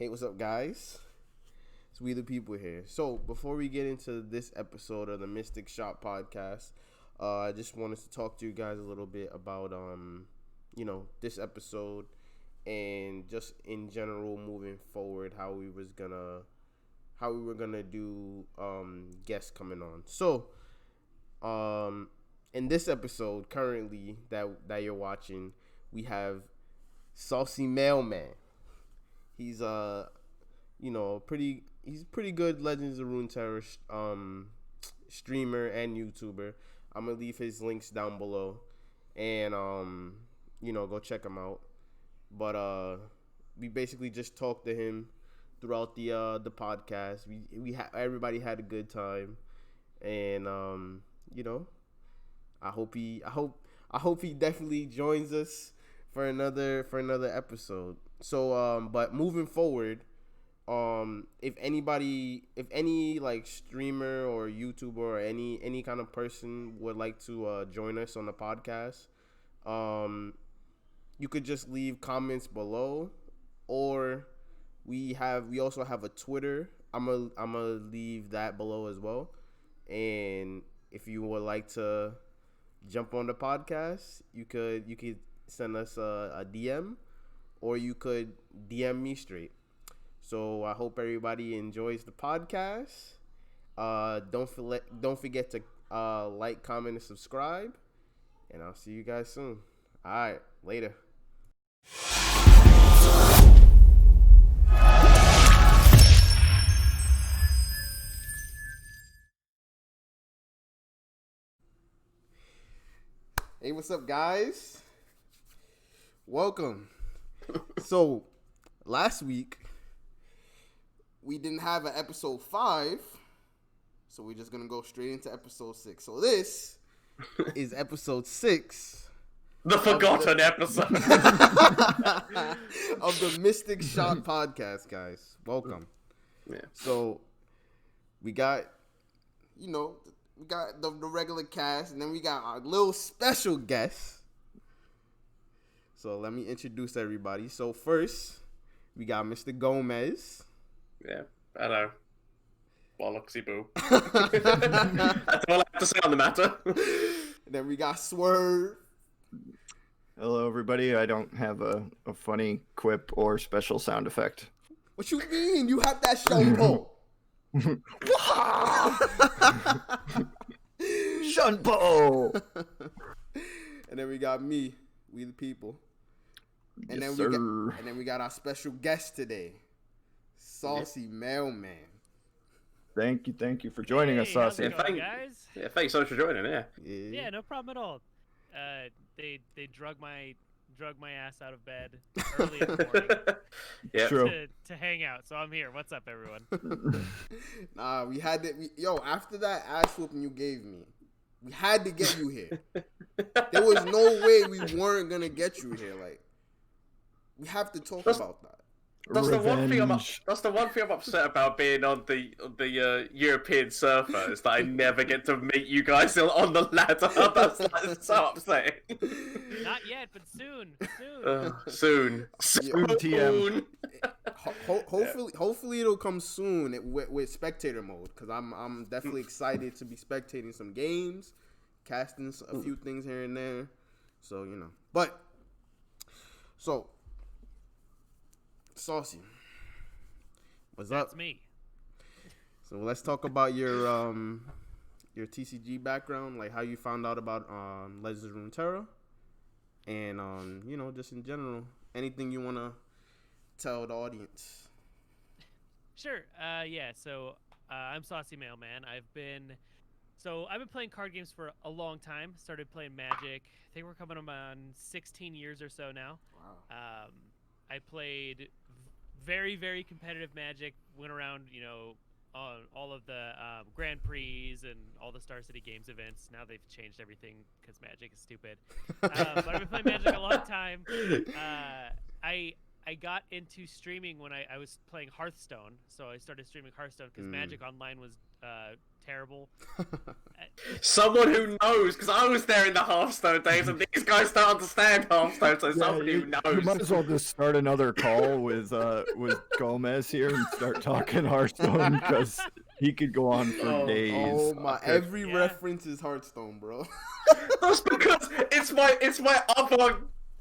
Hey, what's up, guys? It's We the People here. So, before we get into this episode of the Mystic Shop podcast, I just wanted to talk to you guys a little bit about, this episode and just in general moving forward, how we were gonna do guests coming on. So, in this episode currently that you're watching, we have Saucy Mailman. He's pretty good Legends of Runeterra streamer and YouTuber. I'm gonna leave his links down below, and go check him out. But we basically just talked to him throughout the podcast. Everybody had a good time, and I hope he definitely joins us for another episode. So but moving forward, if any like streamer or YouTuber or any kind of person would like to join us on the podcast, you could just leave comments below, or we also have a Twitter. I'm gonna leave that below as well. And if you would like to jump on the podcast, you could send us a DM, or you could DM me straight. So I hope everybody enjoys the podcast. Don't forget to like, comment, and subscribe. And I'll see you guys soon. All right, later. Hey, what's up, guys? Welcome. So, last week, we didn't have an episode 5, so we're just going to go straight into episode 6. So, this is episode 6. The forgotten episode. of the Mystic Shop podcast, guys. Welcome. Yeah. So, we got, the regular cast, and then we got our little special guest. So let me introduce everybody. So first, we got Mr. Gomez. Yeah, hello. Bollocksy boo. That's all I have to say on the matter. And then we got Swerve. Hello, everybody. I don't have a funny quip or special sound effect. What you mean? You have that Shunpo. Shunpo. And then we got me, We the People. And Yes, then we got our special guest today, Saucy Mailman. Thank you for joining us, Saucy. Yeah, Guys? Yeah, thanks so much for joining. Yeah. Yeah, no problem at all. They drug my ass out of bed early in the morning Yeah. True. to hang out. So I'm here. What's up, everyone? Nah, we had to. After that ass whooping you gave me, we had to get you here. There was no way we weren't gonna get you here. Like, we have to talk about that. That's the one thing Revenge. I'm upset about being on the European surfer is that I never get to meet you guys on the ladder. That's so upsetting. Not yet, but soon. Soon. TM. Hopefully it'll come soon with spectator mode, because I'm definitely excited to be spectating some games, casting a few things here and there. So so Saucy, what's up? That's me. So let's talk about your TCG background, like how you found out about Legends of Runeterra, and just in general, anything you wanna tell the audience. Sure. Yeah. So I'm Saucy Mailman. I've been playing card games for a long time. Started playing Magic. I think we're coming on 16 years or so now. Wow. I played very, very competitive Magic. Went around, on all of the Grand Prix and all the Star City Games events. Now they've changed everything because Magic is stupid. But I've been playing Magic a long time. I I got into streaming when I was playing Hearthstone. So I started streaming Hearthstone because Magic Online was terrible. Someone who knows, because I was there in the Hearthstone days, and these guys don't understand Hearthstone, so somebody who knows. You might as well just start another call with Gomez here and start talking Hearthstone, because he could go on for days. Oh my! Every reference is Hearthstone, bro. That's because it's my other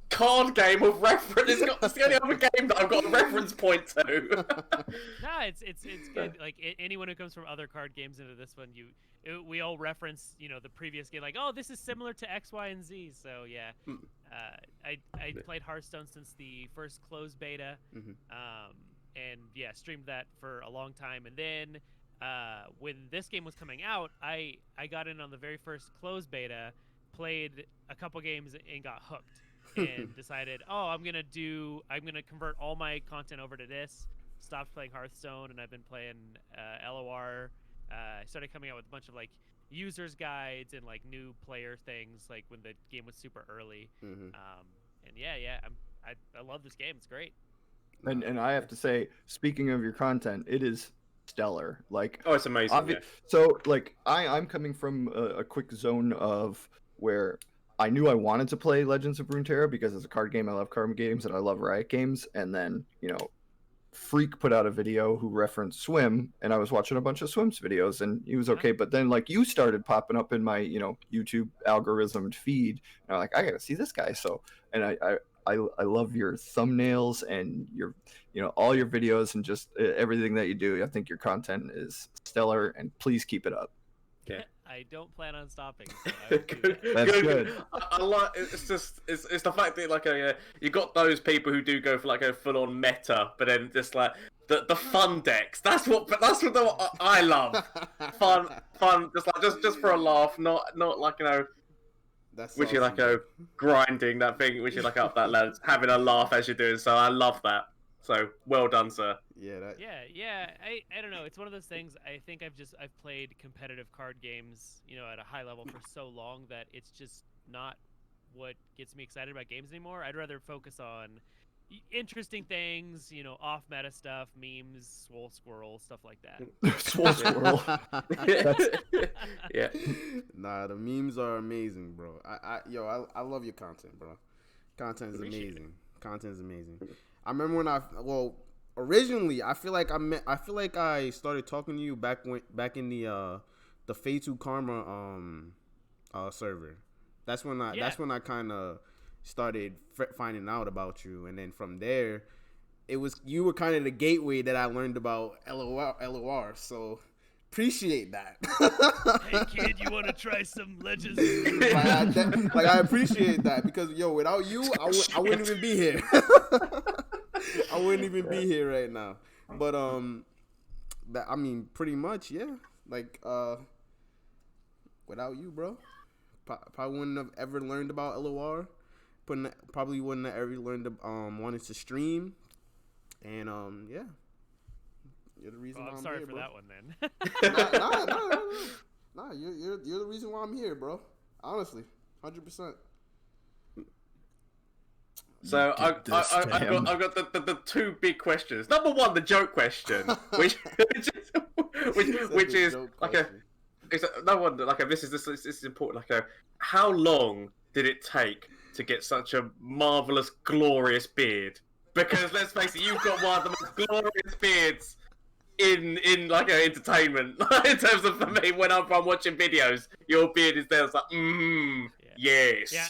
card game of reference. It's the only other game that I've got a reference point to. No, it's good. Like anyone who comes from other card games into this one, we all reference the previous game, like, oh, this is similar to X, Y, and Z. So yeah, I played Hearthstone since the first closed beta, and yeah, streamed that for a long time. And then when this game was coming out, I got in on the very first closed beta, played a couple games, and got hooked. And decided, I'm gonna convert all my content over to this. Stopped playing Hearthstone, and I've been playing LOR. I started coming out with a bunch of like users guides and like new player things, like when the game was super early. And I love this game. It's great. And I have to say, speaking of your content, it is stellar. Like, it's amazing. So like I'm coming from a quick zone of where I knew I wanted to play Legends of Runeterra because it's a card game. I love card games and I love Riot games. And then, Freak put out a video who referenced Swim, and I was watching a bunch of Swim's videos, and he was okay. But then, like, you started popping up in my, YouTube algorithm feed, and I'm like, I gotta see this guy. So, and I love your thumbnails and your, all your videos and just everything that you do. I think your content is stellar, and please keep it up. Yeah. I don't plan on stopping. So I will do that. That's good. I like it's the fact that like you got those people who do go for like a full on meta, but then just like the fun decks. That's what I love. Fun, just for a laugh, not like That's which you like grinding that thing, which you like up that ladder, having a laugh as you're doing. So I love that. So well done, sir. Yeah. I don't know. It's one of those things. I think I've played competitive card games, at a high level for so long that it's just not what gets me excited about games anymore. I'd rather focus on interesting things, off meta stuff, memes, swole squirrel, stuff like that. Swole squirrel. Yeah. Nah, the memes are amazing, bro. I love your content, bro. Content is amazing. I remember when originally I feel like I started talking to you back in the Fatu Karma server. That's when I kind of started finding out about you, and then from there, you were kind of the gateway that I learned about LOR. So appreciate that. Hey kid, you want to try some Legends? I appreciate that because without you, I wouldn't even be here. I wouldn't even be here right now. But pretty much, yeah. Like without you, bro, probably wouldn't have ever learned about LOR. Probably wouldn't have ever learned wanted to stream, and yeah. You're the reason why I'm sorry here, for bro. that one then. Nah, you're the reason why I'm here, bro. Honestly, 100%. So I've got the two big questions. Number one, the joke question, which is like this is important. Like how long did it take to get such a marvelous, glorious beard? Because let's face it, you've got one of the most glorious beards in like entertainment. In terms of, for me, when I'm watching videos, your beard is there. It's like, yes. Yeah.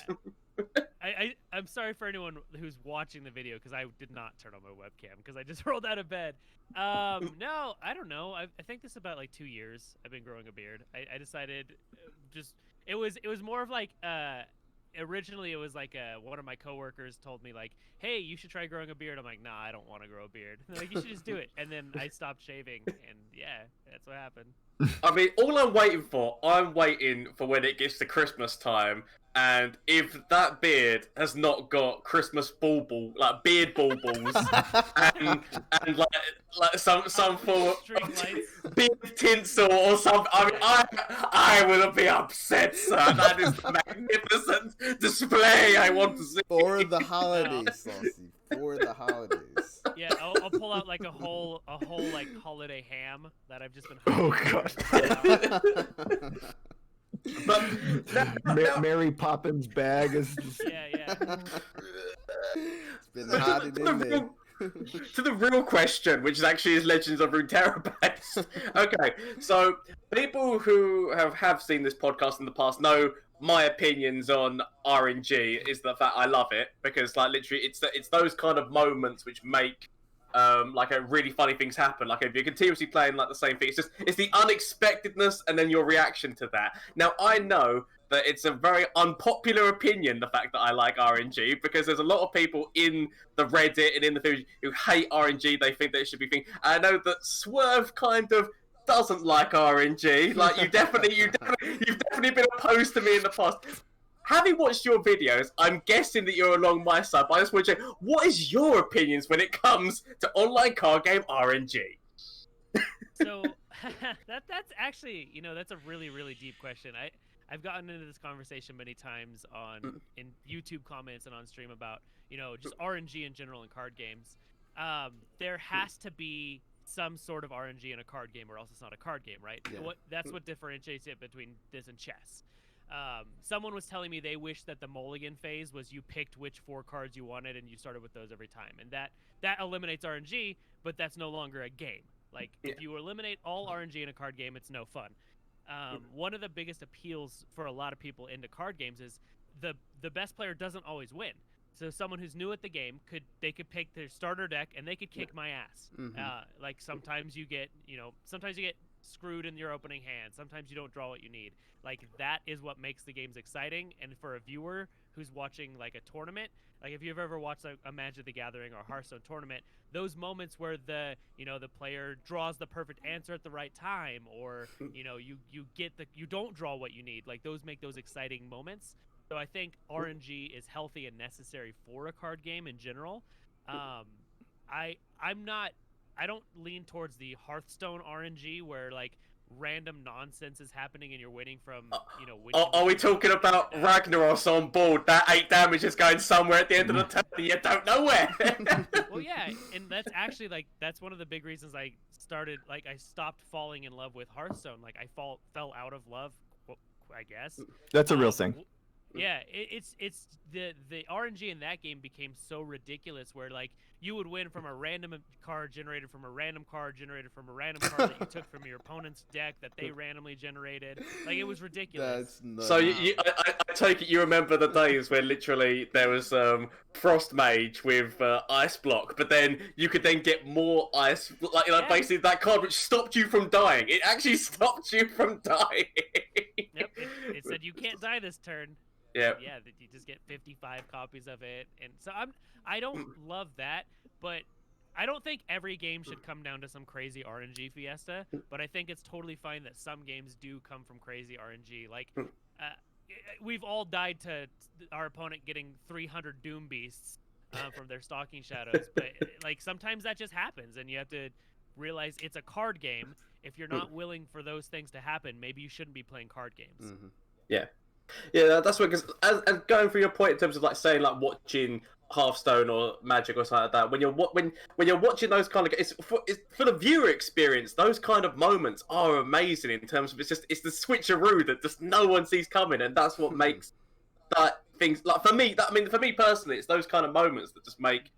I'm sorry for anyone who's watching the video because I did not turn on my webcam because I just rolled out of bed. No, I don't know. I think this is about like 2 years I've been growing a beard. I decided it was more of like originally it was like one of my coworkers told me like, hey, you should try growing a beard. I'm like, nah, I don't want to grow a beard. They're like, you should just do it. And then I stopped shaving, and yeah, that's what happened. I mean, all I'm waiting for when it gets to Christmas time, and if that beard has not got Christmas bauble, like beard baubles, and like some form of beard tinsel or something, I mean, I will be upset, sir. That is a magnificent display I want to see for the holidays, Saucy. for the holidays. Yeah, I'll pull out like a whole like holiday ham that I've just been. Oh, God. But Mary Poppins bag is just... Yeah. It's been hiding in there. To the real question, which is actually is Legends of Runeterra based. Okay, so people who have seen this podcast in the past know my opinions on RNG is the fact I love it because like literally it's those kind of moments which make like a really funny things happen. Like if you're continuously playing like the same thing, it's the unexpectedness and then your reaction to that. Now I know that it's a very unpopular opinion, the fact that I like RNG, because there's a lot of people in the Reddit and in the food who hate RNG. They think that it should be thing. I know that Swerve kind of doesn't like RNG. Like you've definitely been opposed to me in the past. Having watched your videos, I'm guessing that you're along my side. But I just want to check, what is your opinions when it comes to online card game RNG? So that's actually, that's a really, really deep question. I've gotten into this conversation many times in YouTube comments and on stream about, just RNG in general in card games. There has to be some sort of RNG in a card game or else it's not a card game, right? Yeah. That's what differentiates it between this and chess. Someone was telling me they wish that the mulligan phase was you picked which 4 cards you wanted and you started with those every time. And that eliminates RNG, but that's no longer a game. Like, if you eliminate all RNG in a card game, it's no fun. One of the biggest appeals for a lot of people into card games is the best player doesn't always win. So someone who's new at the game could pick their starter deck and they could kick my ass. Mm-hmm. Like sometimes you get screwed in your opening hand. Sometimes you don't draw what you need. Like that is what makes the games exciting. And for a viewer who's watching like a tournament, like if you've ever watched a Magic the Gathering or Hearthstone tournament, those moments where the player draws the perfect answer at the right time, or you don't draw what you need, like those make those exciting moments. So I think RNG is healthy and necessary for a card game in general. I don't lean towards the Hearthstone RNG where like random nonsense is happening and you're winning from Are we talking about Ragnaros on board? That 8 damage is going somewhere at the end of the turn. You don't know where. Well, yeah, and that's actually that's one of the big reasons I stopped falling in love with Hearthstone. Like I fell out of love, I guess. That's a real thing. Yeah, it's the RNG in that game became so ridiculous where like you would win from a random card generated from a random card generated from a random card that you took from your opponent's deck that they randomly generated. Like it was ridiculous. That's nuts. So I take it you remember the days where literally there was Frost Mage with Ice Block, but then you could then get more ice, basically that card which stopped you from dying. It actually stopped you from dying. Yep, it said you can't die this turn. Yeah. Yeah, you just get 55 copies of it, and so I don't love that, but I don't think every game should come down to some crazy RNG fiesta. But I think it's totally fine that some games do come from crazy RNG. Like, we've all died to our opponent getting 300 Doom Beasts from their Stalking Shadows, but like sometimes that just happens, and you have to realize it's a card game. If you're not willing for those things to happen, maybe you shouldn't be playing card games. Mm-hmm. Yeah. Yeah, that's what, because as going through your point in terms of like saying like watching Hearthstone or Magic or something like that, when you're watching those kind of, it's for the viewer experience, those kind of moments are amazing in terms of it's the switcheroo that just no one sees coming, and that's what makes that things like for me for me personally, it's those kind of moments that just make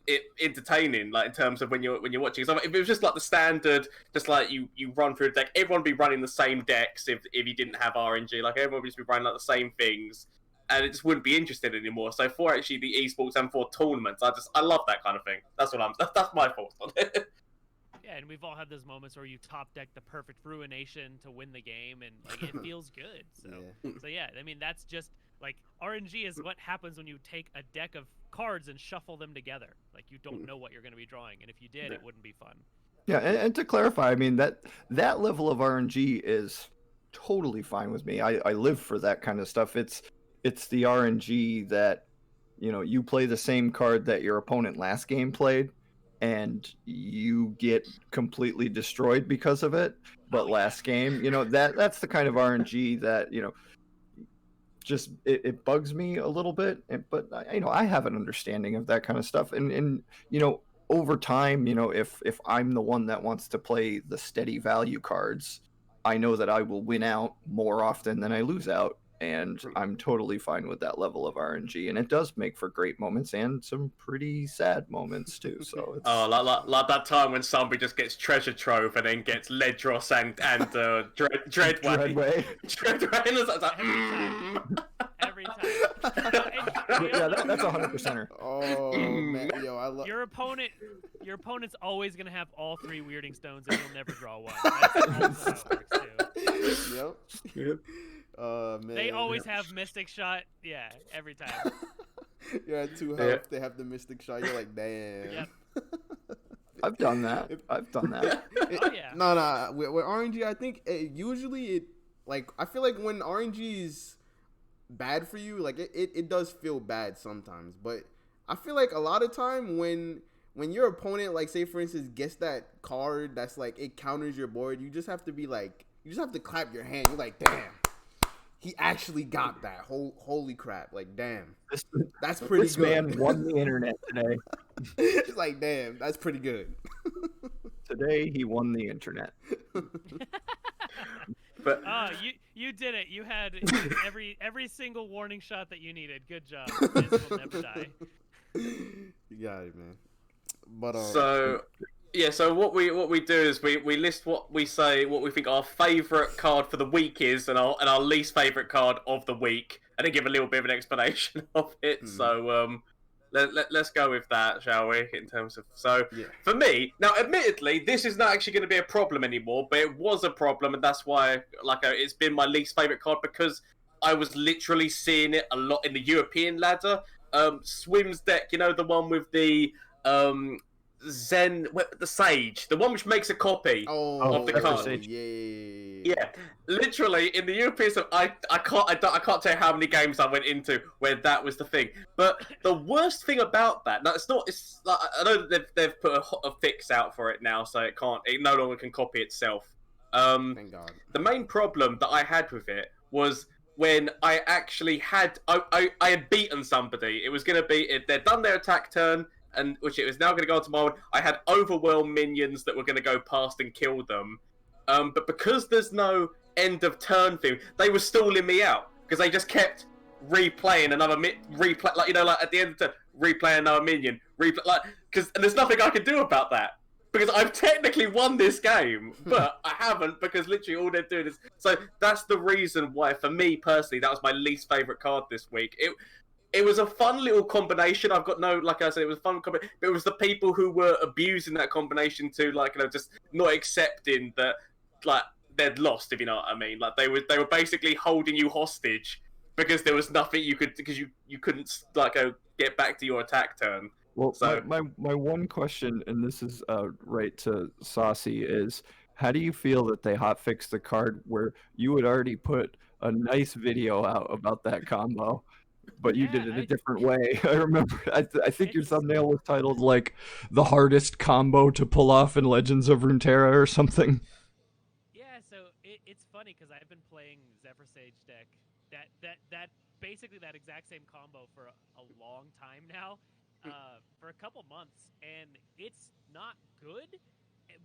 it entertaining, like in terms of when you're watching. So if it was just like the standard, just like you run through a deck, everyone would be running the same decks if you didn't have RNG. Like everyone would just be running like the same things, and it just wouldn't be interesting anymore. So for actually the esports and for tournaments, I love that kind of thing. That's my thoughts on it. Yeah, and we've all had those moments where you top deck the perfect ruination to win the game, and like it feels good. So yeah, I mean that's just like RNG is what happens when you take a deck of cards and shuffle them together. Like you don't know what you're going to be drawing, and if you did, it wouldn't be fun. Yeah, and to clarify, I mean that level of RNG is totally fine with me. I live for that kind of stuff. It's the RNG that you play the same card that your opponent last game played, and you get completely destroyed because of it. But last game, that's the kind of RNG that just it bugs me a little bit. But I have an understanding of that kind of stuff, and over time, if I'm the one that wants to play the steady value cards, I know that I will win out more often than I lose out, and I'm totally fine with that level of RNG, and it does make for great moments and some pretty sad moments too. So it's like that time when somebody just gets treasure trove and then gets Ledros and Dreadway. Dreadway. And it's like, Every time. Yeah, that's 100%er. Oh man, yo, I love Your opponent's always gonna have all 3 weirding stones, and you'll never draw one. That's also how it works too. Yep. Man. They always have Mystic Shot. Yeah, every time. You're at 2 health. They have the Mystic Shot. You're like, damn. Yep. I've done that. Oh yeah. No. With RNG, I think usually I feel like when RNG is bad for you, like it does feel bad sometimes. But I feel like a lot of time when your opponent, like say for instance, gets that card that's like it counters your board, you just have to be like, you just have to clap your hand. You're like, damn. He actually got that. Holy crap. Like, damn. That's pretty this good. This man won the internet today. It's like, damn, that's pretty good. Today, he won the internet. But you did it. You had every single warning shot that you needed. Good job. This will never die. You got it, man. But so what we do is we list what we think our favourite card for the week is, and our least favourite card of the week, and then give a little bit of an explanation of it. So let's go with that, shall we? In terms of for me now, admittedly, this is not actually going to be a problem anymore, but it was a problem, and that's why it's been my least favourite card, because I was literally seeing it a lot in the European ladder. Swim's deck, the one with the the Sage, the one which makes a copy of the card. Yeah, literally in the European stuff, I can't tell you how many games I went into where that was the thing. But the worst thing about that, now it's like, I know that they've put a fix out for it now, so it no longer can copy itself. Thank God. The main problem that I had with it was when I actually had I had beaten somebody. It was going to be they'd done their attack turn, and which it was now going to go on to my one. I had overwhelm minions that were going to go past and kill them. But because there's no end of turn thing, they were stalling me out because they just kept replaying another replay, like at the end of the turn, replay another minion, and there's nothing I can do about that because I've technically won this game, but I haven't, because literally all they're doing is. So that's the reason why, for me personally, that was my least favorite card this week. It was a fun little combination. I've got like I said, it was a fun combination. But it was the people who were abusing that combination to, just not accepting that, they'd lost, if you know what I mean. Like, they were basically holding you hostage because there was nothing because you couldn't, go get back to your attack turn. Well, so my one question, and this is right to Saucy, is how do you feel that they hotfixed the card where you had already put a nice video out about that combo? But you did it a different way. I remember. I think your thumbnail was titled the hardest combo to pull off in Legends of Runeterra or something. Yeah, so it's funny because I've been playing Zephyr Sage deck that basically that exact same combo for a long time now, for a couple months, and it's not good.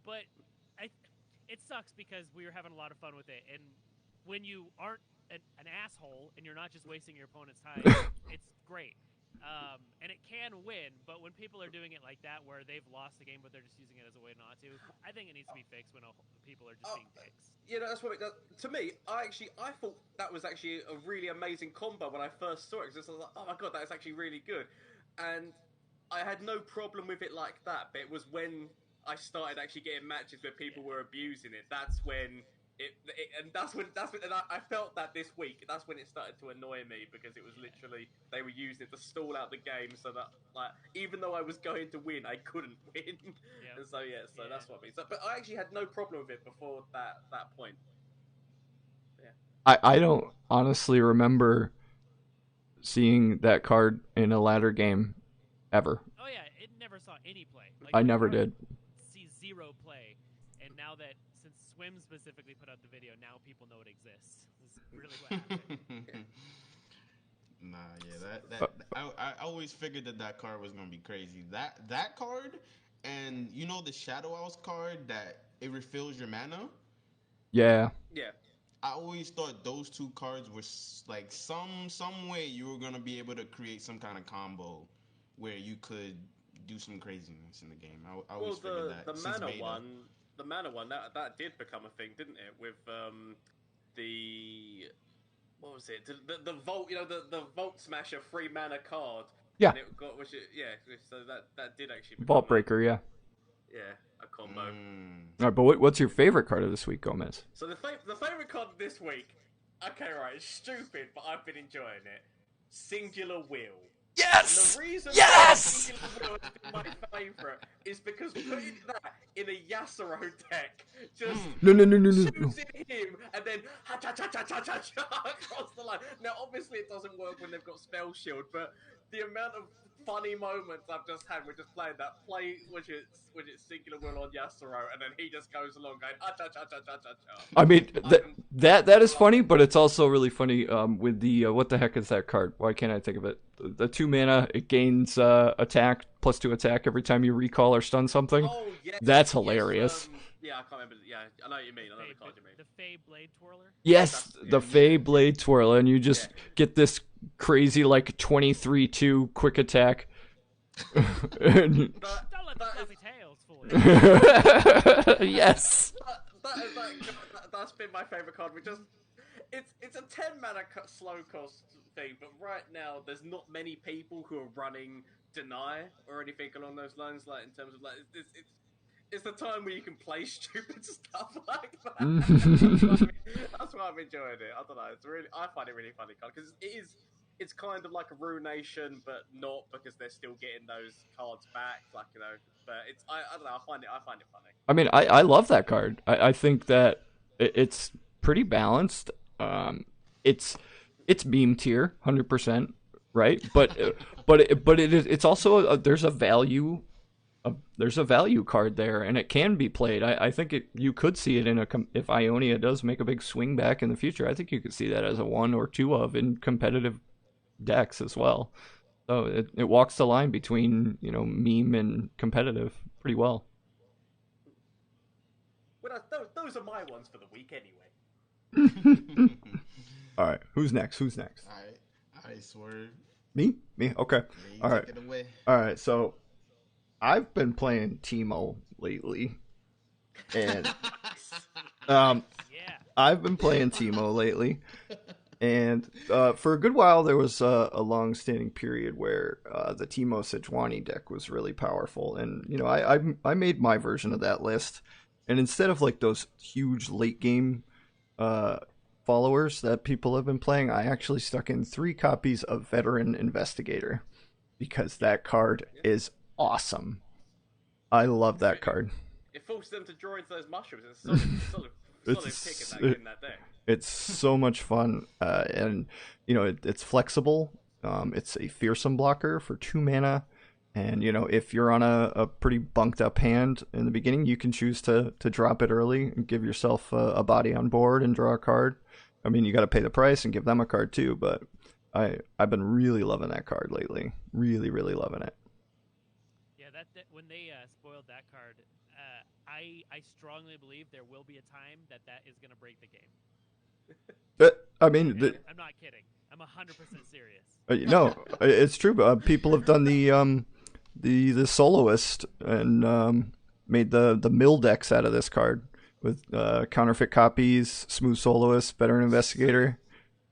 But it sucks because we were having a lot of fun with it, and when you aren't an asshole and you're not just wasting your opponent's time, it's great. And it can win, but when people are doing it like that, where they've lost the game but they're just using it as a way not to, I think it needs to be fixed when people are just being dicks. That's what to me. I thought that was actually a really amazing combo when I first saw it, because I was like, oh my god, that is actually really good, and I had no problem with it like that. But it was when I started actually getting matches where people were abusing it. That's when. I felt that this week. That's when it started to annoy me, because it was literally they were using it to stall out the game, so that even though I was going to win, I couldn't win. Yep. And so that's what I mean. So, but I actually had no problem with it before that point. Yeah. I don't honestly remember seeing that card in a ladder game ever. Oh yeah, it never saw any play. I never did. See zero play, and now that. Swim specifically put out the video, now people know it exists. It's really what happened. Nah, yeah, I always figured that card was gonna be crazy. That card, and you know the Shadow Owls card that it refills your mana. Yeah. Yeah. I always thought those two cards were like some way you were gonna be able to create some kind of combo where you could do some craziness in the game. I Well, always figured that the since mana beta. one, that did become a thing, didn't it? With the what was it? The Vault, the Vault Smasher 3 mana card. Yeah. And it got so that did actually become Vault Breaker, yeah. a combo. All right, but what's your favorite card of this week, Gomez? So the favorite card this week, okay, right, it's stupid, but I've been enjoying it. Singular Will. Yes! And the reason Yes! why Singular Will is my favourite is because putting that in a Yasuo deck just No. choosing him and then across the line. Now, obviously, it doesn't work when they've got Spell Shield, but the amount of funny moments I've just had with just playing that which it's Singular Will on Yasuo, and then he just goes along going I mean, that is funny, but it's also really funny with the what the heck is that card? Why can't I think of it? The 2 mana, it gains attack +2 attack every time you recall or stun something. Oh, yes, That's hilarious. Yeah, I can't remember. Yeah, I know what you mean. I know the card you mean. The Fey Blade Twirler? Yes, the Fey Blade Twirler, and you just get this crazy like 23-2 quick attack. Don't let the fluffy tails fool you. Yes. That's been my favorite card. It's a 10 mana slow cost thing, but right now there's not many people who are running Deny or anything along those lines. Like in terms of like it's the time where you can play stupid stuff like that. That's why I'm enjoying it. I don't know. I find it really funny card because it's kind of like a Ruination, but not because they're still getting those cards back. Like but I don't know. I find it funny. I mean, I love that card. I think that it's pretty balanced. It's meme tier, 100%, right? But it's also there's a value. There's a value card there, and it can be played. I think you could see it if Ionia does make a big swing back in the future. I think you could see that as a 1 or 2 of in competitive decks as well. So it walks the line between meme and competitive pretty well. Well, those are my ones for the week anyway. All right, who's next? I swear. Me? Okay. Yeah, All right. take it away. All right. So I've been playing Teemo lately, and I've been playing Teemo lately, and for a good while there was a long-standing period where the Teemo Sejuani deck was really powerful, and I made my version of that list, and instead of like those huge late game followers that people have been playing, I actually stuck in 3 copies of Veteran Investigator because that card is awesome. I love that card. It forces them to draw into those mushrooms. It's solid pick in that deck. It's so much fun, and it's flexible. It's a fearsome blocker for 2 mana, and if you're on a pretty bunked up hand in the beginning, you can choose to drop it early and give yourself a body on board and draw a card. I mean, you got to pay the price and give them a card too, but I've been really loving that card lately. Really, really loving it. Yeah, that when they spoiled that card, I strongly believe there will be a time that is going to break the game. But I mean, I'm not kidding. I'm 100% serious. No, it's true. People have done the soloist and made the mill decks out of this card with counterfeit copies, smooth soloist, veteran investigator.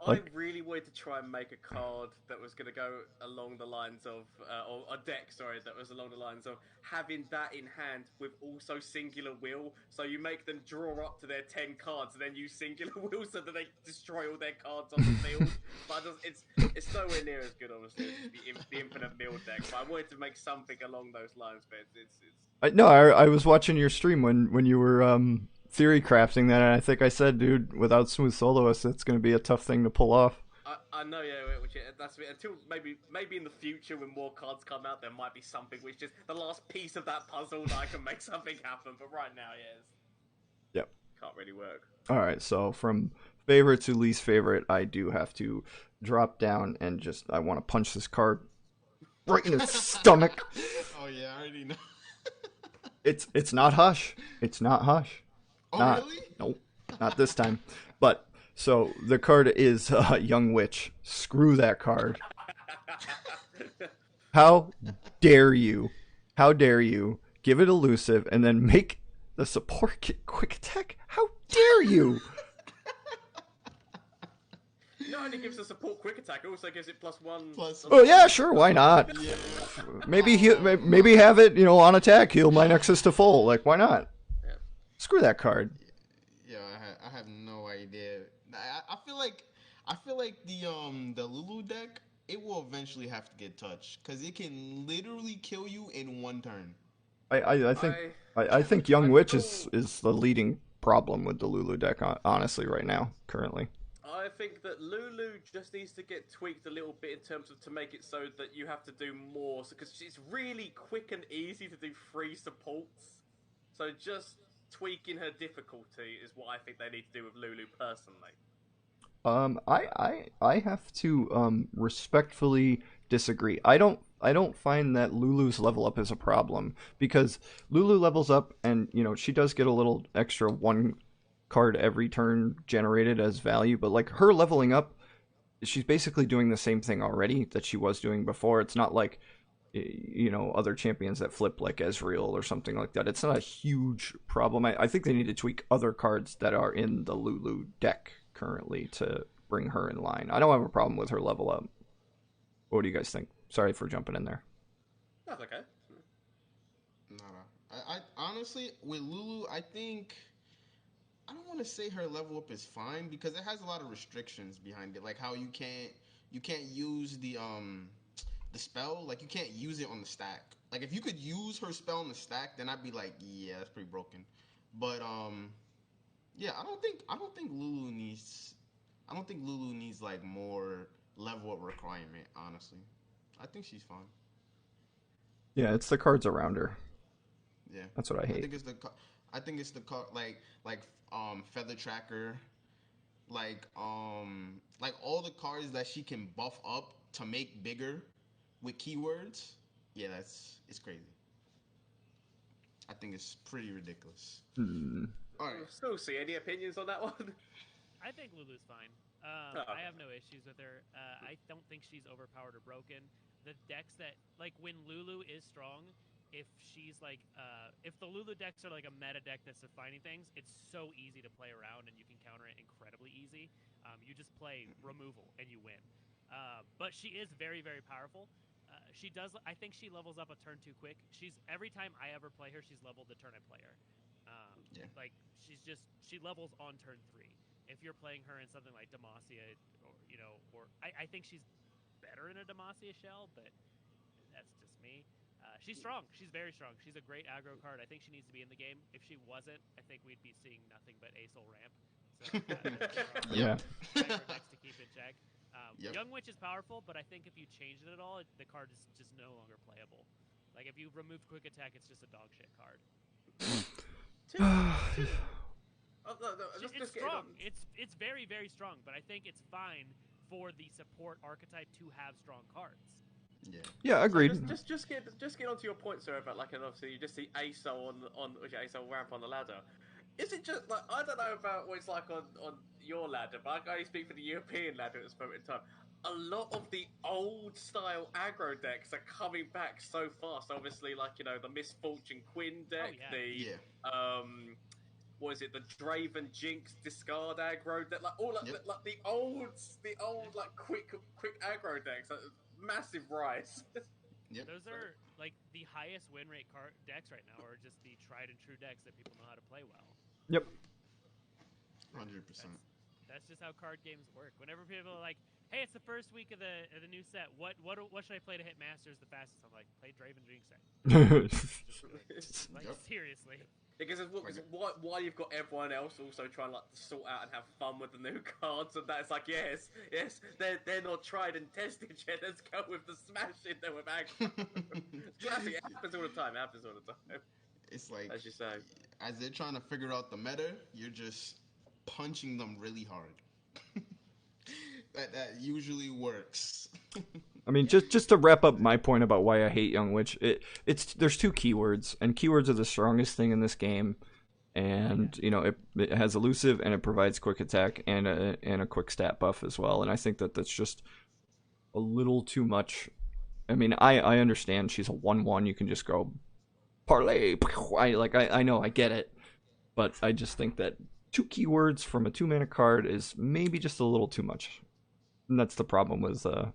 I really wanted to try and make a card that was going to go along the lines of, or a deck, sorry, that was along the lines of having that in hand with also Singular Will. So you make them draw up to their 10 cards and then use Singular Will so that they destroy all their cards on the field. But it's nowhere near as good, honestly, as the Infinite Mill deck. But I wanted to make something along those lines, but I was watching your stream when you were theory crafting that, and I think I said, dude, without smooth soloist, it's going to be a tough thing to pull off. I know, yeah. That's until maybe in the future when more cards come out, there might be something which is the last piece of that puzzle that I can make something happen. But right now, yes. Yep. Can't really work. All right, so from favorite to least favorite, I do have to drop down and just I want to punch this card right in his stomach. Oh yeah, I already know. It's not Hush. It's not Hush. Oh Not. really? Nope. Not this time. But so the card is Young Witch. Screw that card. How dare you? How dare you give it elusive and then make the support get quick attack? How dare you? Not only gives the support quick attack, it also gives it +1. Plus. Oh yeah, sure, why not? Yeah. Maybe have it, on attack, heal my Nexus to full. Like, why not? Yeah. Screw that card. Yeah, I have no idea. I feel like the Lulu deck, it will eventually have to get touched because it can literally kill you in one turn. I think Young Witch is the leading problem with the Lulu deck, honestly, right now, currently. I think that Lulu just needs to get tweaked a little bit in terms of to make it so that you have to do more, because it's really quick and easy to do 3 supports. So just tweaking her difficulty is what I think they need to do with Lulu personally. I have to respectfully disagree. I don't find that Lulu's level up is a problem, because Lulu levels up and she does get a little extra one card every turn generated as value, but like her leveling up, she's basically doing the same thing already that she was doing before. It's not like other champions that flip like Ezreal or something like that. It's not a huge problem. I think they need to tweak other cards that are in the Lulu deck currently to bring her in line. I don't have a problem with her level up. What do you guys think? Sorry for jumping in there. That's okay. No. I honestly, with Lulu, I think I don't want to say her level up is fine because it has a lot of restrictions behind it, like how you can't use the spell, like you can't use it on the stack. Like if you could use her spell on the stack, then I'd be like, yeah, that's pretty broken. But yeah, I don't think Lulu needs like more level up requirement. Honestly, I think she's fine. Yeah, it's the cards around her. Yeah, that's what I hate. I think it's the like Feather Tracker, like all the cards that she can buff up to make bigger with keywords. Yeah, it's crazy. I think it's pretty ridiculous. All right. Saucy, any opinions on that one? I think Lulu's fine. I have no issues with her. I don't think she's overpowered or broken. The decks that, like, when Lulu is strong, if she's like, if the Lulu decks are like a meta deck that's defining things, it's so easy to play around and you can counter it incredibly easy. You just play removal and you win. But she is very, very powerful. She does. I think she levels up a turn too quick. Every time I ever play her, she's leveled the turn I play her. Like she levels on turn 3. If you're playing her in something like Demacia, or I think she's better in a Demacia shell, but that's just me. She's strong. She's very strong. She's a great aggro card. I think she needs to be in the game. If she wasn't, I think we'd be seeing nothing but Acel ramp. So yeah. next to keep in check. Yep. Young Witch is powerful, but I think if you changed it at all, the card is just no longer playable. Like if you remove quick attack, it's just a dog shit card. It's strong. It's very, very strong, but I think it's fine for the support archetype to have strong cards. Yeah, agreed. So just get onto your point, sir, about like, and obviously you just see Acel on Acel ramp on the ladder. Is it just like, I don't know about what it's like on your ladder, but I can only speak for the European ladder at this moment in time. A lot of the old style aggro decks are coming back so fast. Obviously, like the Misfortune Quinn deck, what is it? The Draven Jinx discard aggro deck, like all like the old like quick aggro decks. Massive rise. Yep. Those are like the highest win rate decks right now, are just the tried and true decks that people know how to play well. Yep. 100%. That's just how card games work. Whenever people are like, "Hey, it's the first week of the new set. What should I play to hit Masters the fastest?" I'm like, "Play Draven Jinx set." Like seriously. Because why you've got everyone else also trying to sort out and have fun with the new cards, and that's like yes, they're not tried and tested yet. Let's go with the smash in there with aggro. Classic. It happens all the time. It's like, as you say, as they're trying to figure out the meta, you're just punching them really hard. That usually works. I mean, just to wrap up my point about why I hate Young Witch, it's there's two keywords, and keywords are the strongest thing in this game. And it has elusive, and it provides quick attack and a quick stat buff as well. And I think that's just a little too much. I mean, I understand she's a 1/1. You can just go parlay. I know, I get it, but I just think that two keywords from a 2-mana card is maybe just a little too much. And that's the problem with the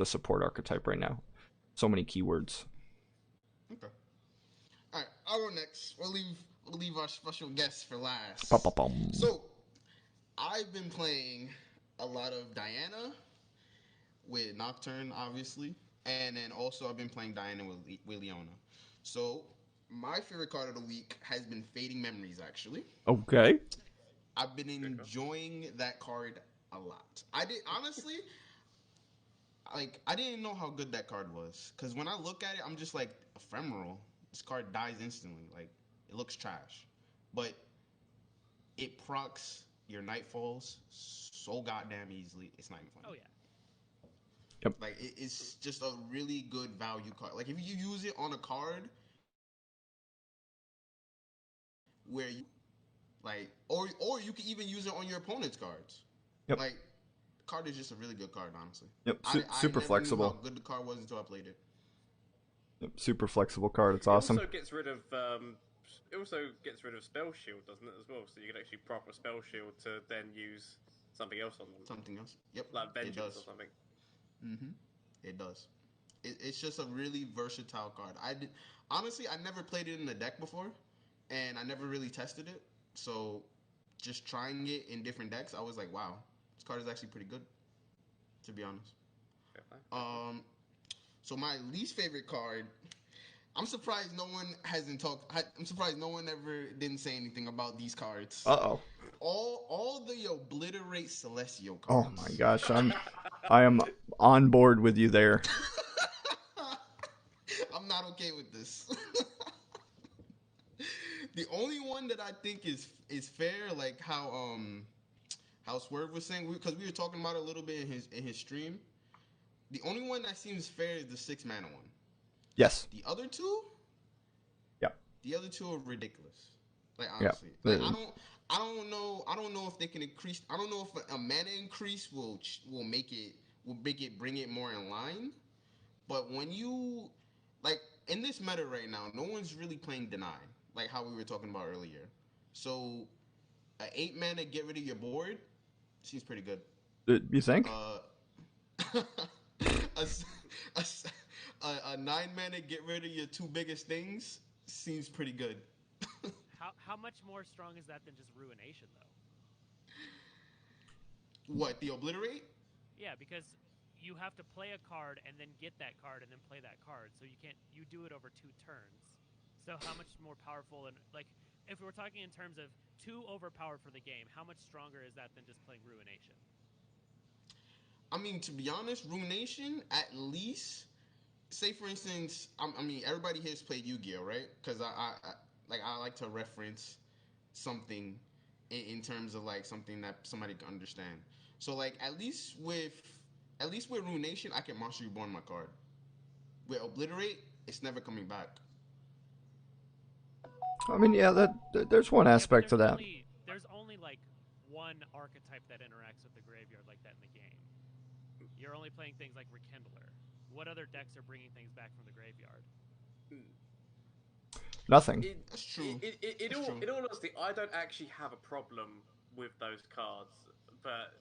support archetype right now. So many keywords. Okay. All right, I'll go next. We'll leave our special guest for last. Ba-ba-bum. So, I've been playing a lot of Diana with Nocturne, obviously, and then also I've been playing Diana with Leona. So, my favorite card of the week has been Fading Memories. Actually, Okay. I've been enjoying that card a lot. I did honestly. I didn't know how good that card was, because when I look at it, I'm just like, ephemeral. This card dies instantly. Like, it looks trash, but it procs your Nightfalls so goddamn easily. It's not even funny. Oh yeah. Yep. Like, it's just a really good value card. Like, if you use it on a card where you like, or you can even use it on your opponent's cards. Yep. Like, the card is just a really good card, honestly. Yep. I Super never flexible. knew how good the card was until I played it. Yep. Super flexible card. It's awesome. It also gets rid of spell shield, doesn't it, as well? So you can actually prop a spell shield to then use something else on them. Something else. Yep. Like vengeance or something. Mm-hmm. It does. It's just a really versatile card. Honestly, I never played it in a deck before, and I never really tested it. So, just trying it in different decks, I was like, wow, this card is actually pretty good, to be honest. Okay. So my least favorite card, I'm surprised no one hasn't talked. I'm surprised no one ever didn't say anything about these cards. Uh-oh. All the Obliterate Celestial Oh cards. my gosh, I am on board with you there. I'm not okay with this. The only one that I think is fair, like how Swerve was saying, because we were talking about it a little bit in his stream. The only one that seems fair is the 6-mana one. Yes. The other two, Yep. The other two are ridiculous. Like, honestly, yep. Like, I don't know if they can increase. I don't know if a mana increase will bring it more in line. But when you, like, in this meta right now, no one's really playing Deny, like how we were talking about earlier. So, 8-mana get rid of your board seems pretty good. You think? A 9-mana get rid of your two biggest things seems pretty good. How much more strong is that than just Ruination, though? What, the Obliterate? Yeah, because you have to play a card and then get that card and then play that card, so you do it over 2 turns. So how much more powerful, and like, if we're talking in terms of 2 overpowered for the game, how much stronger is that than just playing Ruination? I mean, to be honest, Ruination, at least, say for instance, I mean, everybody here has played Yu-Gi-Oh, right? Because I like to reference something in terms of like something that somebody can understand. So like at least with Ruination, I can Monster Reborn my card. With Obliterate, it's never coming back. I mean, yeah, there's one aspect to that. There's only like one archetype that interacts with the graveyard like that in the game. You're only playing things like Rekindler. What other decks are bringing things back from the graveyard? Nothing. That's true. In all honesty, I don't actually have a problem with those cards, but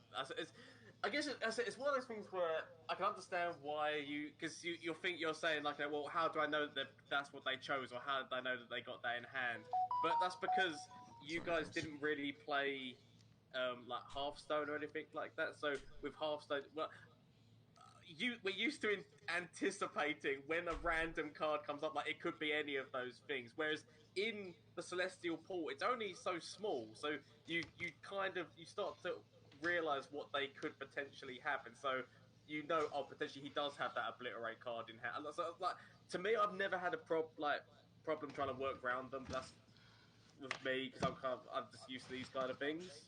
I guess it's one of those things where I can understand why because you're saying like, well, how do I know that that's what they chose, or how did I know that they got that in hand? But that's because you guys didn't really play like Hearthstone or anything like that. So with Hearthstone, well, we're used to anticipating when a random card comes up, like it could be any of those things. Whereas in the Celestial Pool, it's only so small, so you start to realize what they could potentially have, and so potentially he does have that Obliterate card in hand. So, like, to me, I've never had a problem trying to work around them. That's with me because I'm just used to these kind of things.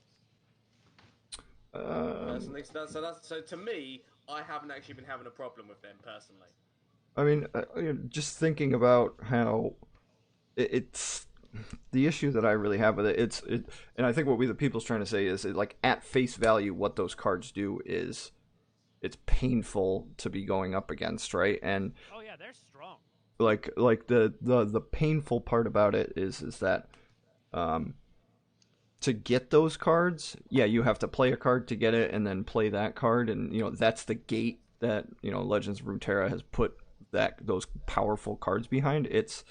Personally, so to me, I haven't actually been having a problem with them personally. I mean, just thinking about how it's the issue that I really have with it. And I think what we the people's trying to say is like at face value, what those cards do is it's painful to be going up against, right? And Oh yeah, they're strong. like the painful part about it is that um to get those cards, yeah, you have to play a card to get it and then play that card, and that's the gate that Legends of Runeterra has put that those powerful cards behind. It's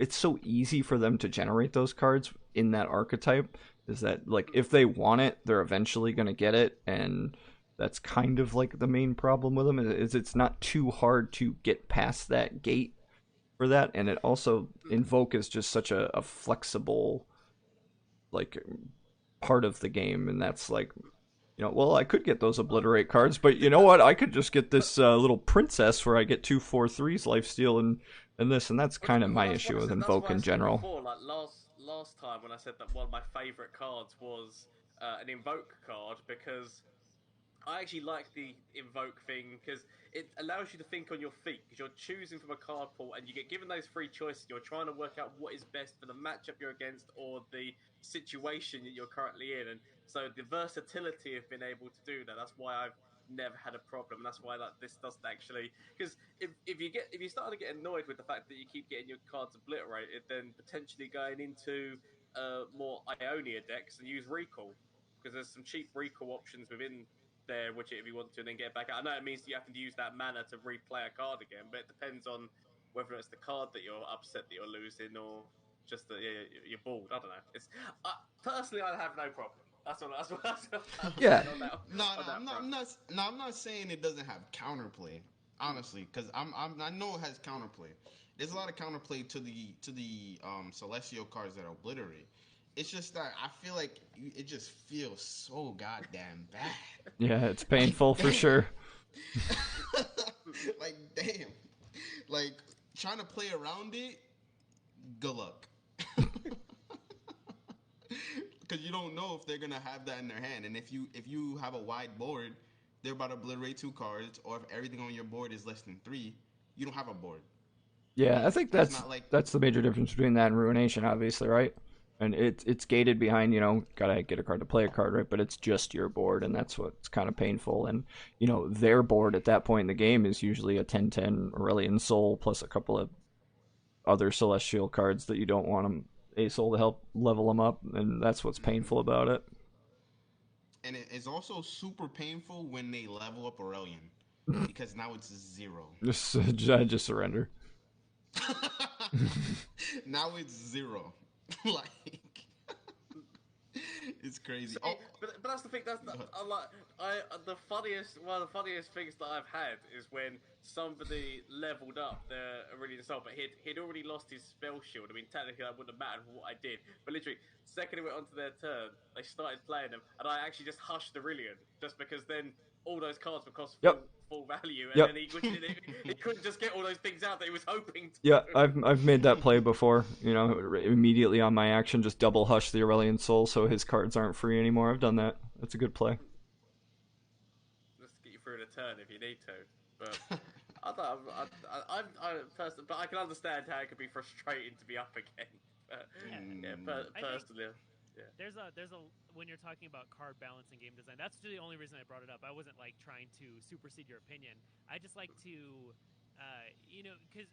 so easy for them to generate those cards in that archetype, is that like if they want it, they're eventually going to get it, and that's kind of like the main problem with them is it's not too hard to get past that gate for that. And it also Invoke is just such a flexible like part of the game, and that's like well, I could get those obliterate cards, but you know what, I could just get this little princess where I get 2/4/3 lifesteal and this, and that's kind of my issue with Invoke in general. Before, like last time when I said that one of my favorite cards was an Invoke card, because I actually like the Invoke thing because it allows you to think on your feet, because you're choosing from a card pool and you get given those three choices. You're trying to work out what is best for the matchup you're against or the situation that you're currently in. And so the versatility of being able to do that's why I've never had a problem. That's why like this doesn't actually, because if you start to get annoyed with the fact that you keep getting your cards obliterated, then potentially going into more Ionia decks and use recall, because there's some cheap recall options within there, which if you want to, and then get back out. I know it means you have to use that mana to replay a card again, but it depends on whether it's the card that you're upset that you're losing or just that you're bored. I don't know. It's personally, I have no problem. Yeah. I'm not saying it doesn't have counterplay. Honestly, because I know it has counterplay. There's a lot of counterplay to the celestial cards that obliterate. It's just that I feel like it just feels so goddamn bad. Yeah, it's painful for sure. Like, damn. Like, trying to play around it, good luck. Because you don't know if they're going to have that in their hand. And if you have a wide board, they're about to obliterate 2 cards, or if everything on your board is less than 3, you don't have a board. Yeah, I think that's the major difference between that and Ruination, obviously, right? And it's gated behind, gotta get a card to play a card, right? But it's just your board, and that's what's kind of painful. And, their board at that point in the game is usually a 10/10 Aurelion Soul plus a couple of other Celestial cards that you don't want them a Soul to help level them up, and that's what's painful about it. And it is also super painful when they level up Aurelion, because now it's 0. Just surrender. Now it's 0. Like, it's crazy. See, but that's the thing. That's one of the funniest things that I've had is when somebody leveled up their Aurelion Soul, but he'd already lost his spell shield. I mean, technically that wouldn't have mattered for what I did, but literally, second it went onto their turn, they started playing them, and I actually just hushed Aurelion just because then all those cards would cost full value, and then he couldn't just get all those things out that he was hoping to. Yeah, I've made that play before. Immediately on my action, just double hush the Aurelion Soul so his cards aren't free anymore. I've done that. That's a good play. Just to get you through the turn if you need to. But but I can understand how it could be frustrating to be up again. Personally. Yeah. There's a when you're talking about card balance and game design, that's the only reason I brought it up. I wasn't like trying to supersede your opinion. I just like to, because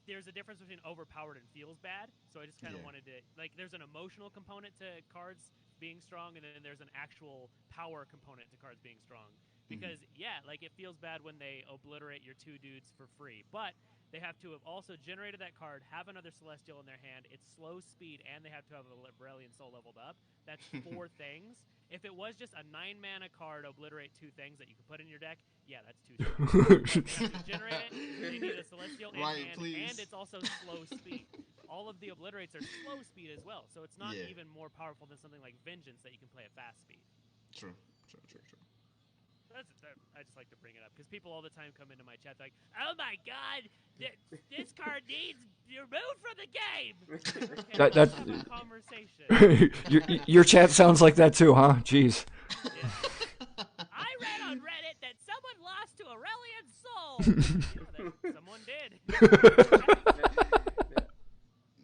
there's a difference between overpowered and feels bad. So I just kind of wanted to, like, there's an emotional component to cards being strong, and then there's an actual power component to cards being strong. Because like it feels bad when they obliterate your 2 dudes for free, but they have to have also generated that card, have another Celestial in their hand, it's slow speed, and they have to have a Aurelion Soul leveled up. That's 4 things. If it was just a 9-mana card, obliterate 2 things that you could put in your deck, yeah, that's 2 things. You have to generate it, you need a Celestial in hand, and it's also slow speed. All of the obliterates are slow speed as well, so it's not even more powerful than something like Vengeance that you can play at fast speed. True. I just like to bring it up because people all the time come into my chat like, "Oh my god, this card needs removed from the game." That's a conversation. your chat sounds like that too, huh? Jeez. Yeah. I read on Reddit that someone lost to Aurelian Soul. Yeah, that someone did.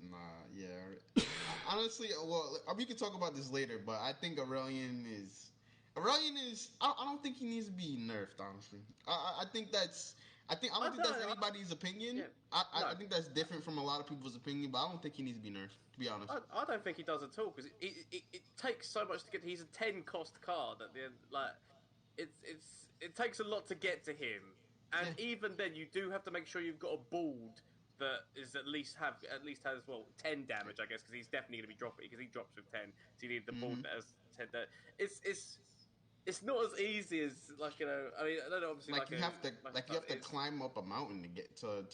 Nah, yeah. Honestly, well, we can talk about this later, but I think Aurelian is. Aurelian is. I don't think he needs to be nerfed. Honestly, I think that's. I don't think that's anybody's opinion. Yeah, I think that's different from a lot of people's opinion, but I don't think he needs to be nerfed. To be honest. I don't think he does at all because it takes so much to get. He's a 10 cost card at the end. Like it takes a lot to get to him, and Yeah. even then, you do have to make sure you've got a bald that is at least has 10 damage, I guess, because he's definitely going to be dropping because he drops with 10. So you need the bald that has 10. It's not as easy as like I mean, I don't know. Obviously, Like you have to climb up a mountain to get to.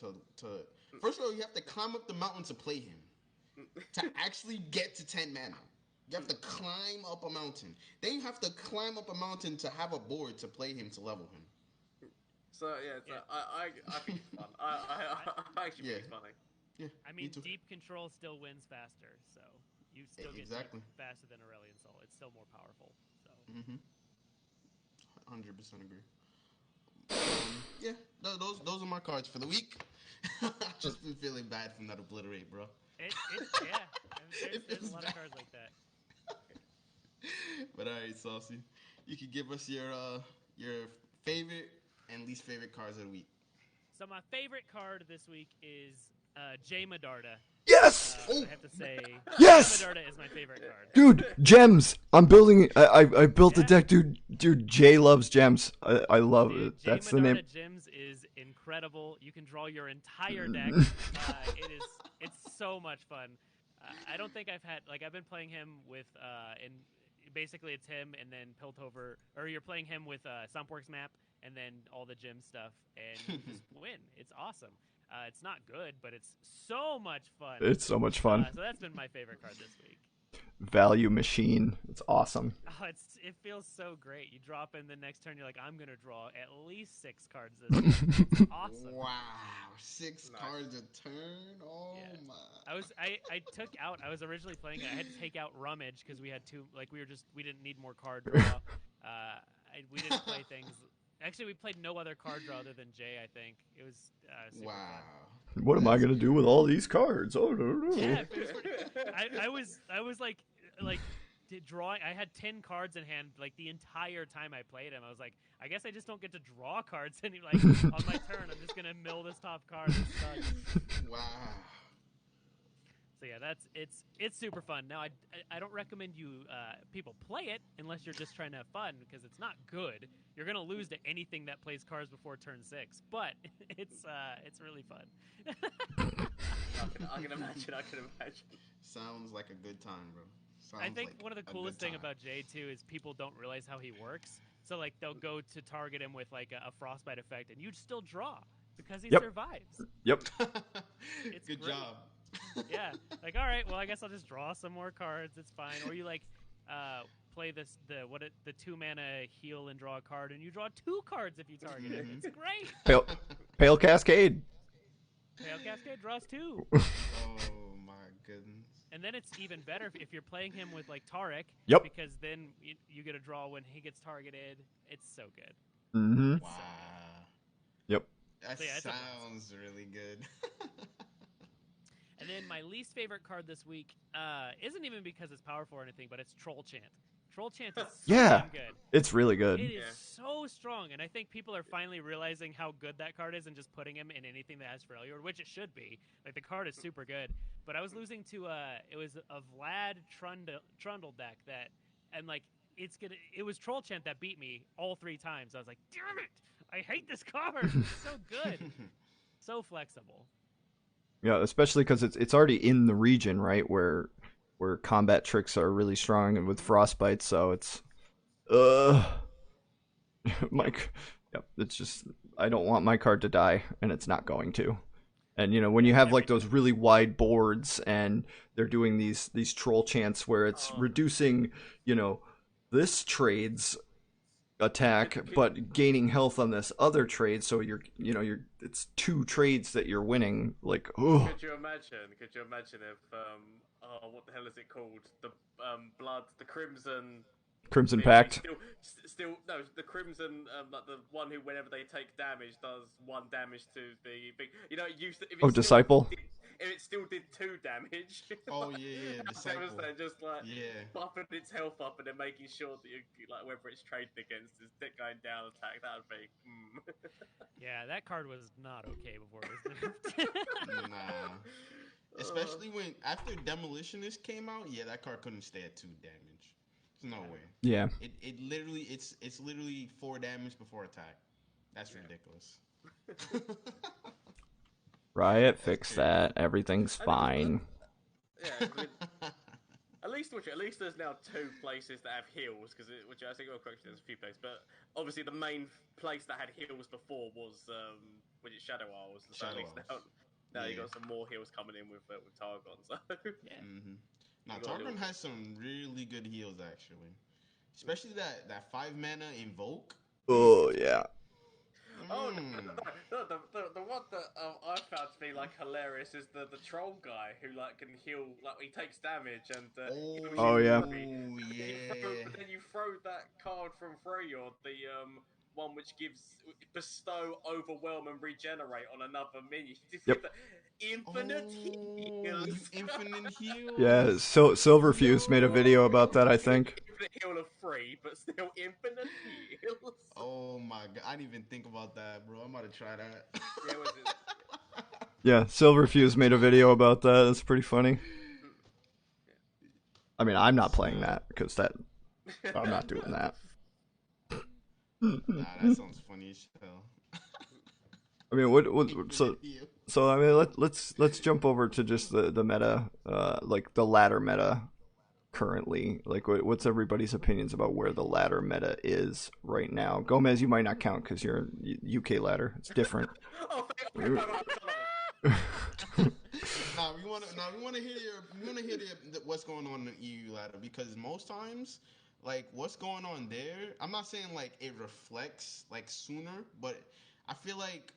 First of all, you have to climb up the mountain to play him. To actually get to 10 mana. You have to climb up a mountain. Then you have to climb up a mountain to have a board to play him to level him. So I think it's fun. I actually think it's funny. Yeah, I mean, deep control still wins faster, so you still get deep faster than Aurelion Soul. It's still more powerful. So. 100% agree. Yeah, those are my cards for the week. I've just been feeling bad from that obliterate, bro. There's a lot of cards like that. But alright, Saucy, you can give us your favorite and least favorite cards of the week. So my favorite card this week is J Medarda. Yes! I have to say, yes! J Medarda is my favorite card. Dude, gems. I'm building. I built a deck, dude. Dude, Jay loves gems. I love it. That's the name. J Medarda Gems is incredible. You can draw your entire deck. It's so much fun. I don't think I've been playing him with and basically it's him and then Piltover, or you're playing him with Stompworks map and then all the gym stuff, and you just win. It's awesome. It's not good, but it's so much fun. It's so much fun. So that's been my favorite card this week. Value machine. It's awesome. Oh, it feels so great. You drop in the next turn, you're like, I'm gonna draw at least 6 cards this week. It's awesome. Wow, 6 cards a turn. Oh yeah. My! I was originally playing. I had to take out Rummage because we had we didn't need more card draw. We didn't play things. Actually, we played no other card draw other than Jay. I think it was super fun. What am I gonna do with all these cards? Oh no! Yeah, I was like drawing. I had 10 cards in hand like the entire time I played him. I was like, I guess I just don't get to draw cards any like on my turn. I'm just gonna mill this top card. Wow. So yeah, it's super fun. Now I don't recommend you people play it unless you're just trying to have fun because it's not good. You're gonna lose to anything that plays cards before turn 6, but it's really fun. I can imagine. Sounds like a good time, bro. Sounds I think like one of the coolest thing about Jay too is people don't realize how he works. So like they'll go to target him with like a frostbite effect, and you still draw because he survives. Yep. It's good great. Job. Yeah, like all right, well I guess I'll just draw some more cards. It's fine. Or you like play the 2 mana heal and draw a card, and you draw 2 cards if you target him. It's great. Pale Cascade. Pale Cascade draws 2. Oh my goodness. And then it's even better if you're playing him with like Tarek. Yep. Because then you get a draw when he gets targeted. It's so good. Mm-hmm. Wow. Yep. That sounds really good. And then my least favorite card this week isn't even because it's powerful or anything, but it's Troll Chant. Troll Chant is so damn good. It's really good. It is so strong, and I think people are finally realizing how good that card is and just putting him in anything that has Freljord, which it should be. Like, the card is super good. But I was losing to, it was a Vlad Trundle deck that, and like, it was Troll Chant that beat me all 3 times. I was like, damn it! I hate this card! It's so good. So flexible. Yeah, especially because it's already in the region, right, where combat tricks are really strong and with frostbite, so it's Mike. Yep, it's just I don't want my card to die, and it's not going to. And you know, when you have like those really wide boards and they're doing these troll chants where it's reducing, you know, this trade's attack but gaining health on this other trade, so it's 2 trades that you're winning. Like, oh, could you imagine if what the hell is it called, the the crimson Crimson Big, Pact. Still, no. The Crimson, like the one who, whenever they take damage, does 1 damage to the big. You know, it used to. If it Oh, still Disciple. if it still did 2 damage. Oh yeah, Disciple. Just like Yeah. buffing its health up and then making sure that you like whether it's traded against is going down attack. That would be. Yeah, that card was not okay before it was nerfed. Nah. Especially when after Demolitionist came out, yeah, that card couldn't stay at 2 damage. There's no way. Yeah. It literally it's literally 4 damage before attack. That's ridiculous. Riot fixed that. Everything's fine. Yeah. At least there's now 2 places that have heals, which I think there's a few places, but obviously the main place that had heals before was Shadow Isles. So Shadow at least Isles. now you Yeah. got some more heals coming in with Targon. So Yeah. Now You got Targon it. has some really good heals actually, especially that 5 mana invoke. Oh yeah. Oh, the one that I found to be like hilarious is the troll guy who like can heal, like he takes damage and Oh, yeah. But Yeah. then you throw that card from Freljord, the one which gives bestow, overwhelm, and regenerate on another minion. Yep. Infinite heals. You infinite heal. Yeah. So Silverfuse made a video about that, I think. Infinite heal of 3, but still infinite heals. Oh my god, I didn't even think about that, bro. I'm about to try that. Yeah, was it? Yeah, Silverfuse made a video about that. That's pretty funny. I mean, I'm not playing that because I'm not doing that. Nah, that sounds funny as hell. I mean, so I mean, let's jump over to just the meta, like the ladder meta currently. Like, what's everybody's opinions about where the ladder meta is right now? Gomez, you might not count because you're UK ladder. It's different. Oh, we want to hear what's going on in the EU ladder, because most times, like what's going on there, I'm not saying like it reflects like sooner, but I feel like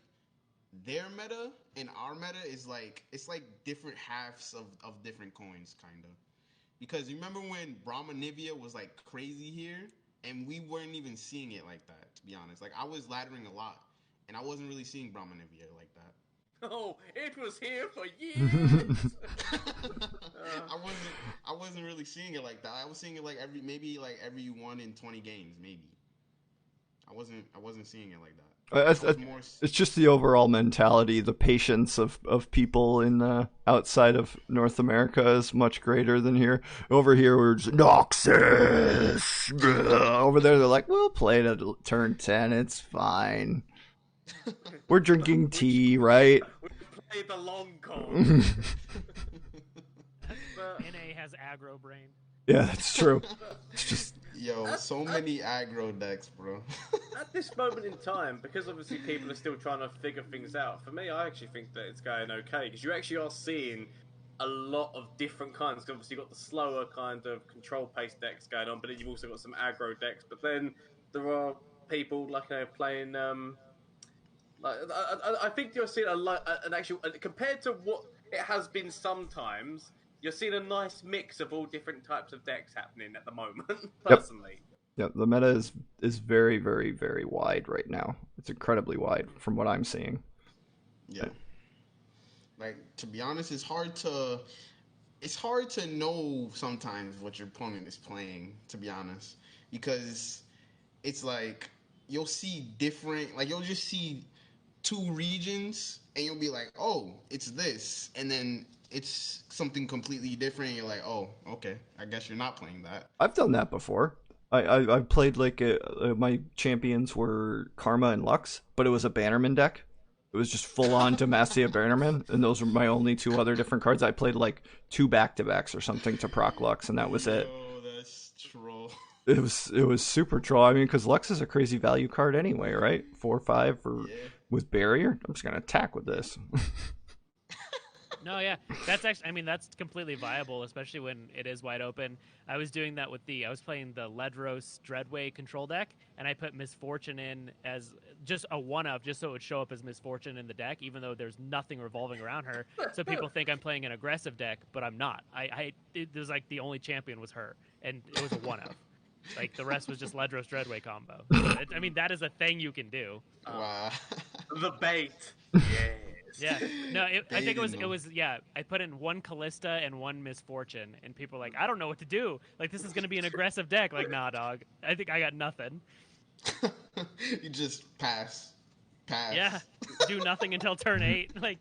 their meta and our meta is like it's like different halves of different coins, kind of. Because you remember when Brahma Nivea was like crazy here, and we weren't even seeing it like that. To be honest, like I was laddering a lot, and I wasn't really seeing Brahma Nivea like that. Oh, it was here for years. I wasn't really seeing it like that. I was seeing it like every 1 in 20 games, maybe. I wasn't seeing it like that. It's just the overall mentality, the patience of people in outside of North America is much greater than here. Over here, we're just Noxus. Over there, they're like, we'll play it at turn 10. It's fine. We're drinking tea, right? We played the long con. NA has aggro brain. Yeah, that's true. It's just so many aggro decks, bro. At this moment in time, because obviously people are still trying to figure things out, for me, I actually think that it's going okay, because you actually are seeing a lot of different kinds. Obviously, you've got the slower kind of control-paced decks going on, but then you've also got some aggro decks. But then there are people like playing. I think you're seeing an actual compared to what it has been sometimes. You're seeing a nice mix of all different types of decks happening at the moment. Personally. Yep, the meta is very, very, very wide right now. It's incredibly wide from what I'm seeing. Yeah. Like, to be honest, it's hard to know sometimes what your opponent is playing, to be honest. Because it's like you'll see you'll just see 2 regions and you'll be like, oh, it's this, and then it's something completely different and you're like, oh, okay, I guess you're not playing that. I've done that before. I played like my champions were Karma and Lux, but it was a Bannerman deck. It was just full on Demacia Bannerman, and those were my only 2 other different cards. I played like 2 back-to-backs or something to proc Lux, and that was it. Oh, that's troll. It was super troll. I mean, because Lux is a crazy value card anyway, right? 4 or 5 with barrier. I'm just gonna attack with this. No, yeah, that's actually. I mean, that's completely viable, especially when it is wide open. I was doing that I was playing the Ledros Dreadway control deck, and I put Misfortune in as just a one-of, just so it would show up as Misfortune in the deck, even though there's nothing revolving around her. So people think I'm playing an aggressive deck, but I'm not. It was like the only champion was her, and it was a one-of. Like the rest was just Ledros Dreadway combo. I mean, that is a thing you can do. Wow. The bait. Yes. Yeah. No, I think Baiting them. yeah. I put in one Callista and one Misfortune, and people were like, I don't know what to do. Like this is gonna be an aggressive deck. Like, nah, dog. I think I got nothing. You just pass. Yeah. Do nothing until turn 8. Like,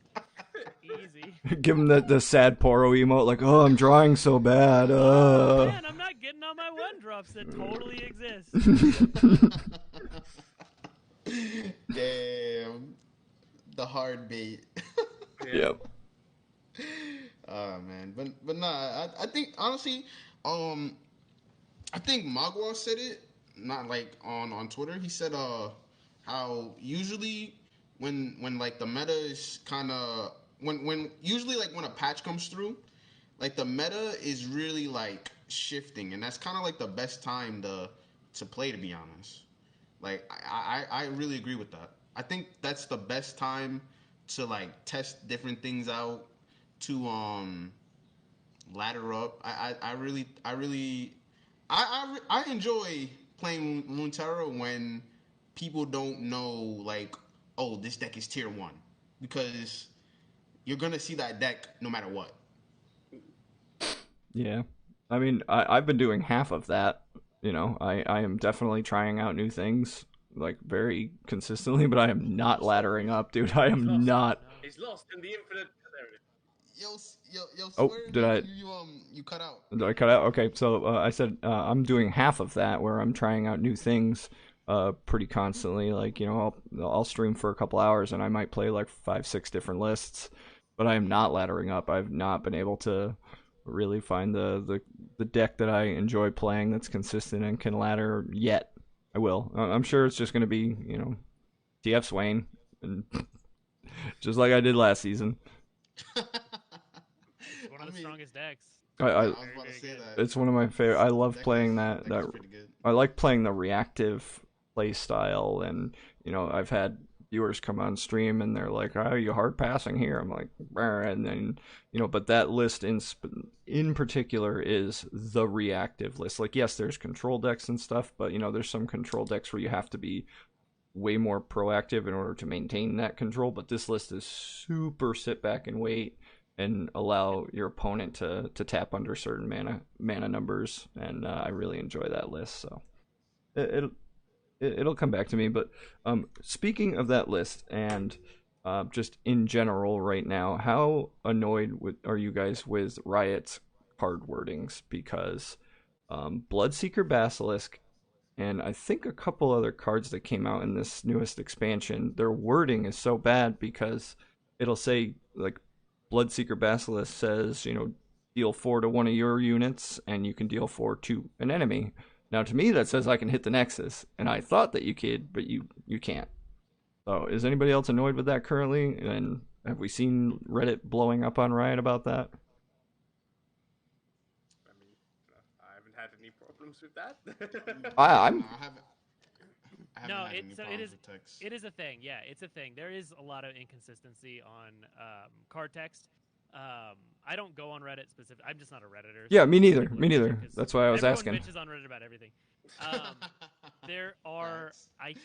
easy. Give him the sad Poro emote, like, oh, I'm drawing so bad. Oh, man, I'm not getting all my 1-drops that totally exist. Damn. The hard bait. Yep. Oh man, but nah, I think honestly, I think Magua said it, not like on Twitter. He said how usually when like the meta is kind of when usually like when a patch comes through, like the meta is really like shifting, and that's kind of like the best time to play, to be honest. Like I really agree with that. I think that's the best time to like test different things out, to ladder up. I enjoy playing Runeterra when people don't know, like, oh, this deck is tier 1, because you're gonna see that deck no matter what. Yeah. I mean, I've been doing half of that. You know, I am definitely trying out new things, like, very consistently, but I am not laddering up, dude. I am not. He's lost in the infinite. There it is. Yo, Oh, swear, did I- you cut out. Did I cut out? Okay, so I said I'm doing half of that, where I'm trying out new things pretty constantly. Like, you know, I'll stream for a couple hours and I might play like 5-6 different lists, but I am not laddering up. I've not been able to really find the deck that I enjoy playing that's consistent and can ladder yet. I will. I'm sure it's just going to be, you know, TF Swain, and just like I did last season. One of the strongest decks. I I was about to say that. It's one of my favorite. I love Deck playing is- that. deck is pretty good. I like playing the reactive play style, and you know, I've had viewers come on stream and they're like, "Oh, you hard passing here?" I'm like, "Brr," and then you know, but that list in particular is the reactive list. Like, yes, there's control decks and stuff, but you know, there's some control decks where you have to be way more proactive in order to maintain that control. But this list is super sit back and wait and allow your opponent to tap under certain mana numbers, and I really enjoy that list. So it'll come back to me. But speaking of that list, and just in general right now, how annoyed are you guys with Riot's card wordings? Because Bloodseeker Basilisk and I think a couple other cards that came out in this newest expansion, their wording is so bad because it'll say, like, Bloodseeker Basilisk says, you know, deal 4 to one of your units, and you can deal 4 to an enemy. Now, to me, that says I can hit the Nexus, and I thought that you could, but you can't. So, is anybody else annoyed with that currently? And have we seen Reddit blowing up on Riot about that? I mean, I haven't had any problems with that. I'm No, I haven't No, had any it problems is with text. it is a thing. Yeah, it's a thing. There is a lot of inconsistency on card text. I don't go on Reddit specific. I'm just not a redditor. yeah, so me neither. people Me are neither. bitching 'cause That's why I was everyone asking. bitches on Reddit about everything. There are Facts.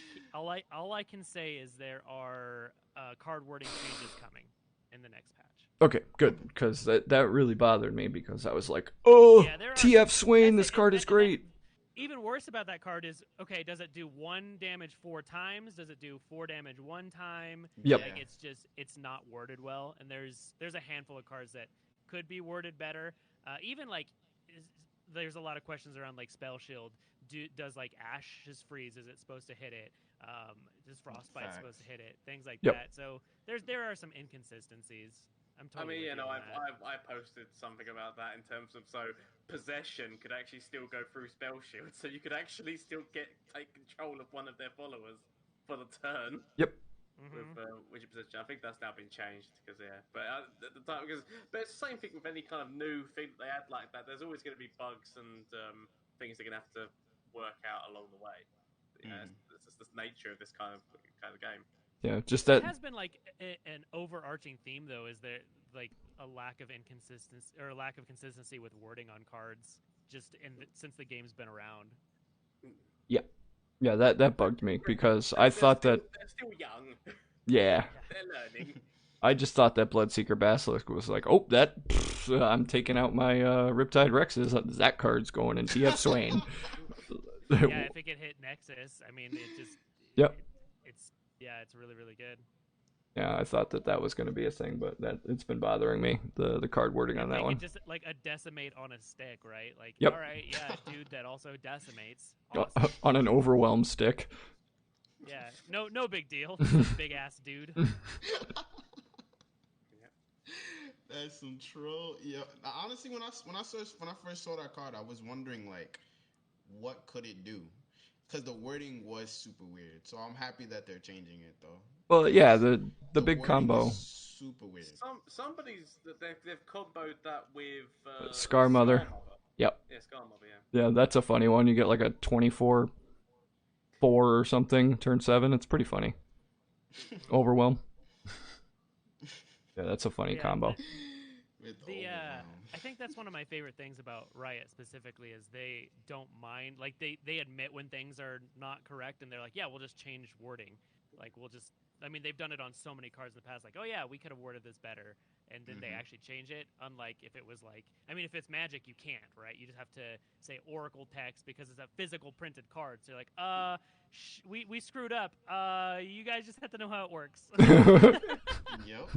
all I can say is there are card wording changes coming in the next patch. Okay, good, because that really bothered me, because I was like, oh, Yeah, there are TF Swain, that's this it, card and is that- great. Even worse about that card is, okay, does it do 1 damage 4 times? Does it do 4 damage 1 time? Yep. Like, it's not worded well, and there's a handful of cards that could be worded better. Even like, there's a lot of questions around like Spell Shield. Does like Ash's Freeze, is it supposed to hit it? Does Frostbite Facts. supposed to hit it? Things like Yep. that. So there are some inconsistencies. I'm I totally mean, you with know, on that. I posted something about that in terms of, so possession could actually still go through spell shield, so you could actually still take control of one of their followers for the turn Yep. with which position. I think that's now been changed because but at the time, but it's the same thing with any kind of new thing that they add like that. There's always going to be bugs and things they're going to have to work out along the way. You know, it's just the nature of this kind of game. Yeah, just It that. has been like an overarching theme, though, is there like a lack of inconsistency or a lack of consistency with wording on cards just since the game's been around. Yeah, that bugged me because I thought that they're still young. yeah, They're learning. I just thought that Bloodseeker Basilisk was like, oh, I'm taking out my Riptide Rexes. That card's going in TF Swain. Yeah, if it could hit Nexus, I mean, it just Yep. it's it's really really good. Yeah, I thought that was going to be a thing, but that it's been bothering me, the card wording on that Make one. it just like a decimate on a stick, right? Like, Yep. all right, yeah, dude, that also decimates. Awesome. On an overwhelm stick. Yeah, no big deal. Just a big ass dude. That's some troll. Yeah. Honestly, when I first saw that card, I was wondering like, what could it do? Because the wording was super weird. So I'm happy that they're changing it though. Well, yeah, the big wording combo. is super weird. Somebody's they've comboed that with Scar Mother. Yep. Yeah, Scar Mother. Yeah. Yeah, that's a funny one. You get like a 24-4 or something, turn 7. It's pretty funny. Overwhelm. Yeah, that's a funny combo. I think that's one of my favorite things about Riot specifically is they don't mind, like they admit when things are not correct and they're like, yeah, we'll just change wording. Like I mean, they've done it on so many cards in the past, like, oh yeah, we could have worded this better, and then they actually change it. Unlike if it was like, I mean, if it's Magic, you can't, right? You just have to say Oracle text because it's a physical printed card. So you're like, we screwed up. You guys just have to know how it works. Yep.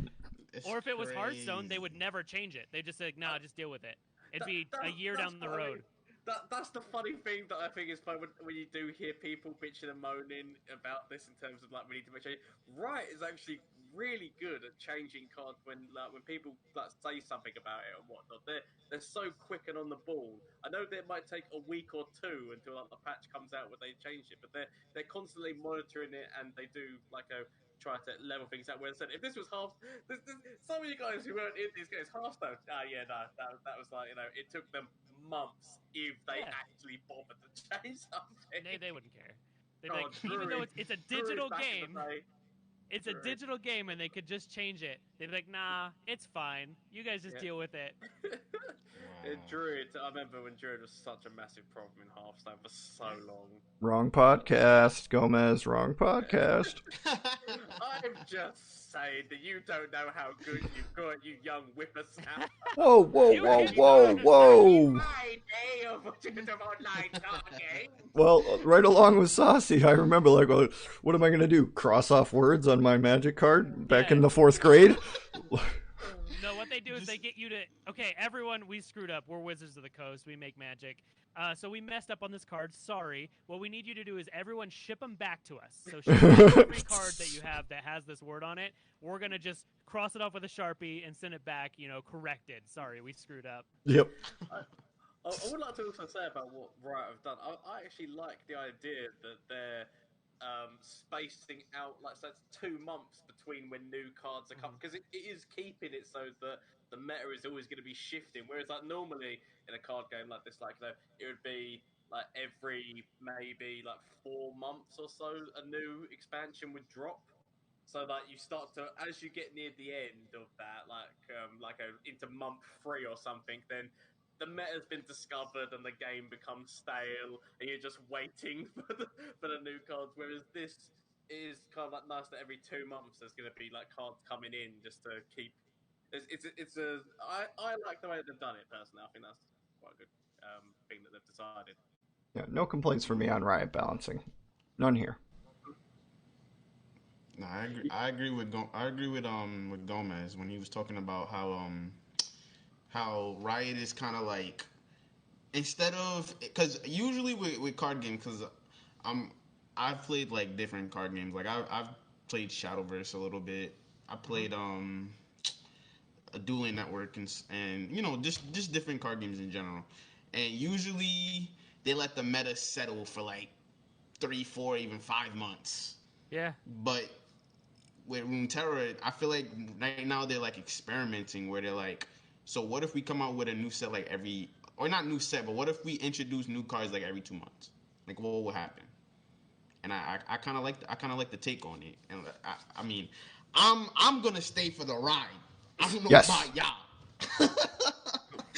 Or if it was Hearthstone, they would never change it. They just say, nah, just deal with it. It'd be a year down the road. That's the funny thing that I think is fun when you do hear people bitching and moaning about this in terms of like we need to make change. Riot is actually really good at changing cards when people like say something about it and whatnot. They're so quick and on the ball. I know it might take a week or two until like the patch comes out where they change it, but they're constantly monitoring it and they do like a try to level things out. Where I said, if this was some of you guys who weren't in these games, Hearthstone, that was like, it took them months if they actually bothered to change something. They wouldn't care. They'd like, even though it's a digital game, it's a digital game, and they could just change it. They'd be like, nah, it's fine. You guys just deal with it. Druid, I remember when Druid was such a massive problem in Hearthstone for so long. Wrong podcast, Gomez. Wrong podcast. I'm just saying that you don't know how good you've got, you young whippersnapper. Whoa! Well, right along with Saucy, I remember like, well, what am I gonna do? Cross off words on my Magic card back in the 4th grade? No, what they do is they get you to, okay, everyone, we screwed up. We're Wizards of the Coast. We make Magic. So we messed up on this card. Sorry. What we need you to do is everyone ship them back to us. So ship back every card that you have that has this word on it. We're going to just cross it off with a Sharpie and send it back, corrected. Sorry, we screwed up. Yep. I would like to also say about what Riot have done. I actually like the idea that they're spacing out, like, so it's 2 months between when new cards are coming, because it is keeping it so that the meta is always going to be shifting. Whereas, like, normally in a card game like this, like, it would be like every maybe like 4 months or so, a new expansion would drop. So like you start to, as you get near the end of that, into month 3 or something, then the meta's been discovered and the game becomes stale, and you're just waiting for the new cards. Whereas this is kind of like nice that every 2 months there's going to be like cards coming in just to keep. I like the way they've done it personally. I think that's quite a good thing that they've decided. Yeah, no complaints for me on Riot balancing. None here. No, I agree with Gomez when he was talking about how Riot is kind of like, instead of, because usually with card games, because I've played like different card games, like I've played Shadowverse a little bit. I played a Dueling Network and just different card games in general, and usually they let the meta settle for like 3, 4, even 5 months. Yeah, but with Runeterra, I feel like right now they're like experimenting, where they're like, so what if we come out with a new set like or not new set, but what if we introduce new cards like every 2 months? Like, what will happen? And I kind of like the take on it. And I mean, I'm gonna stay for the ride. I don't know about y'all.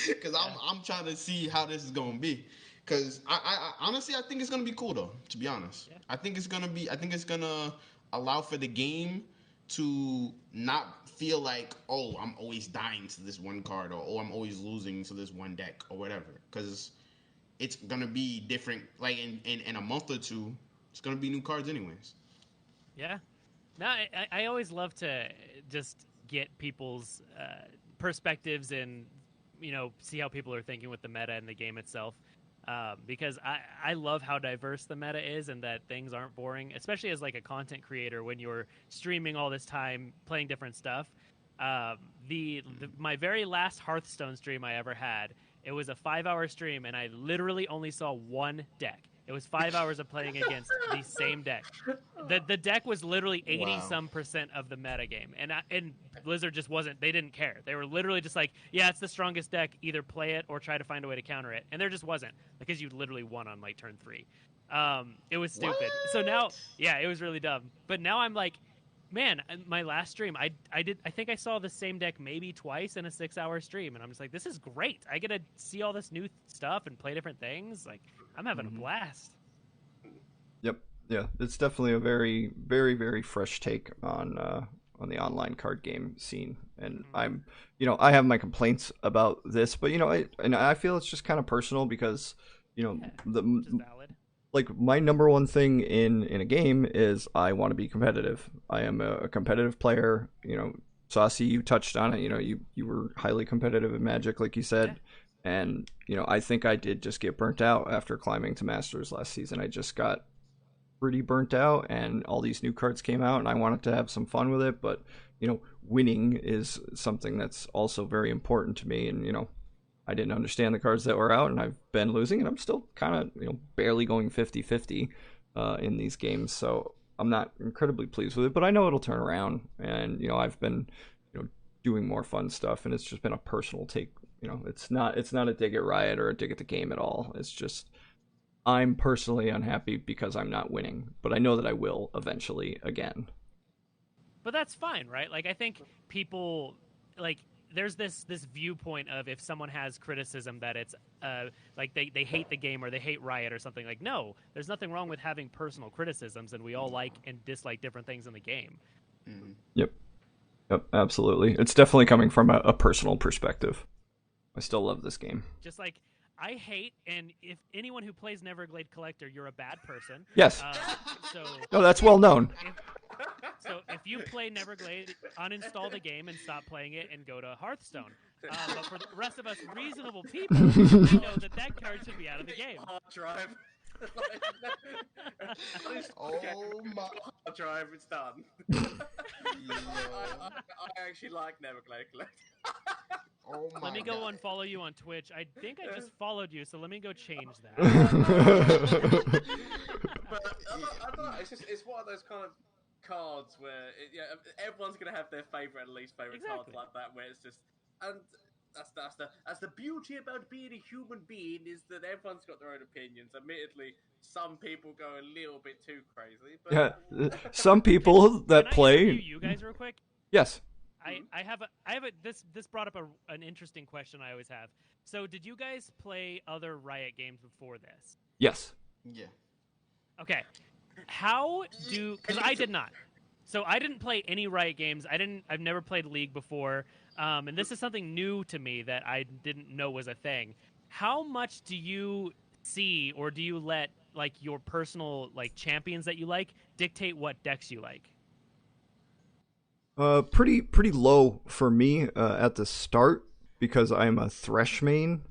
Because I'm trying to see how this is gonna be. Because I honestly I think it's gonna be cool though. To be honest, Yeah. I think it's gonna allow for the game to not feel like, oh, I'm always dying to this one card, or oh, I'm always losing to this one deck or whatever. Because it's gonna be different. Like in a month or two, it's gonna be new cards anyways. Yeah. No, I always love to just get people's perspectives and, see how people are thinking with the meta and the game itself. Because I love how diverse the meta is and that things aren't boring, especially as like a content creator when you're streaming all this time playing different stuff. My very last Hearthstone stream I ever had, it was a 5-hour stream and I literally only saw one deck. It was 5 hours of playing against the same deck. The deck was literally 80% of the meta game, and Blizzard just wasn't. They didn't care. They were literally just like, yeah, it's the strongest deck. Either play it or try to find a way to counter it. And there just wasn't, because you literally won on like turn 3. It was stupid. What? So now, yeah, it was really dumb. But now I'm like, man, my last stream, I think I saw the same deck maybe twice in a 6-hour stream, and I'm just like, this is great. I get to see all this new stuff and play different things. Like, I'm having a blast. Yep. Yeah, it's definitely a very, very, very fresh take on the online card game scene, and I'm, I have my complaints about this, but I feel it's just kind of personal because, Which is valid. like my number one thing in a game is I want to be competitive. I am a competitive player. Saucy, you touched on it. You were highly competitive in Magic, like you said. Yeah. And I think I did just get burnt out after climbing to Masters last season. I just got pretty burnt out, and all these new cards came out, and I wanted to have some fun with it. But winning is something that's also very important to me, and I didn't understand the cards that were out, and I've been losing, and I'm still kind of barely going 50-50 in these games. So I'm not incredibly pleased with it, but I know it'll turn around, and I've been doing more fun stuff, and it's just been a personal take. It's not a dig at Riot or a dig at the game at all. It's just I'm personally unhappy because I'm not winning, but I know that I will eventually again. But that's fine, right? Like, I think people, like, there's this viewpoint of if someone has criticism that it's like they hate the game or they hate Riot or something. Like, no, there's nothing wrong with having personal criticisms, and we all like and dislike different things in the game. Mm-hmm. Yep, absolutely. It's definitely coming from a personal perspective. I still love this game. Just like I hate, and if anyone who plays Neverglade Collector, you're a bad person. Yes. So no, that's well known. So if you play Neverglade, uninstall the game and stop playing it and go to Hearthstone. But for the rest of us reasonable people, we know that card should be out of the game. Hard drive. Oh my! Hard drive, it's done. I actually like Neverglade Collector. Oh my! Let me go unfollow you on Twitch. I think I just followed you, so let me go change that. But I don't know. It's one of those kind of cards where everyone's gonna have their favorite and least favorite cards like that. Where it's just, and that's the beauty about being a human being, is that everyone's got their own opinions. Admittedly, some people go a little bit too crazy. But yeah, some people that can I play. You guys real quick. Yes. I have a this brought up an interesting question I always have. So did you guys play other Riot games before this? Yes. Yeah. Okay. Because I did not. So I didn't play any Riot games. I've never played League before. And this is something new to me that I didn't know was a thing. How much do you see, or do you let like your personal like champions that you like dictate what decks you like? Pretty low for me at the start, because I'm a Thresh main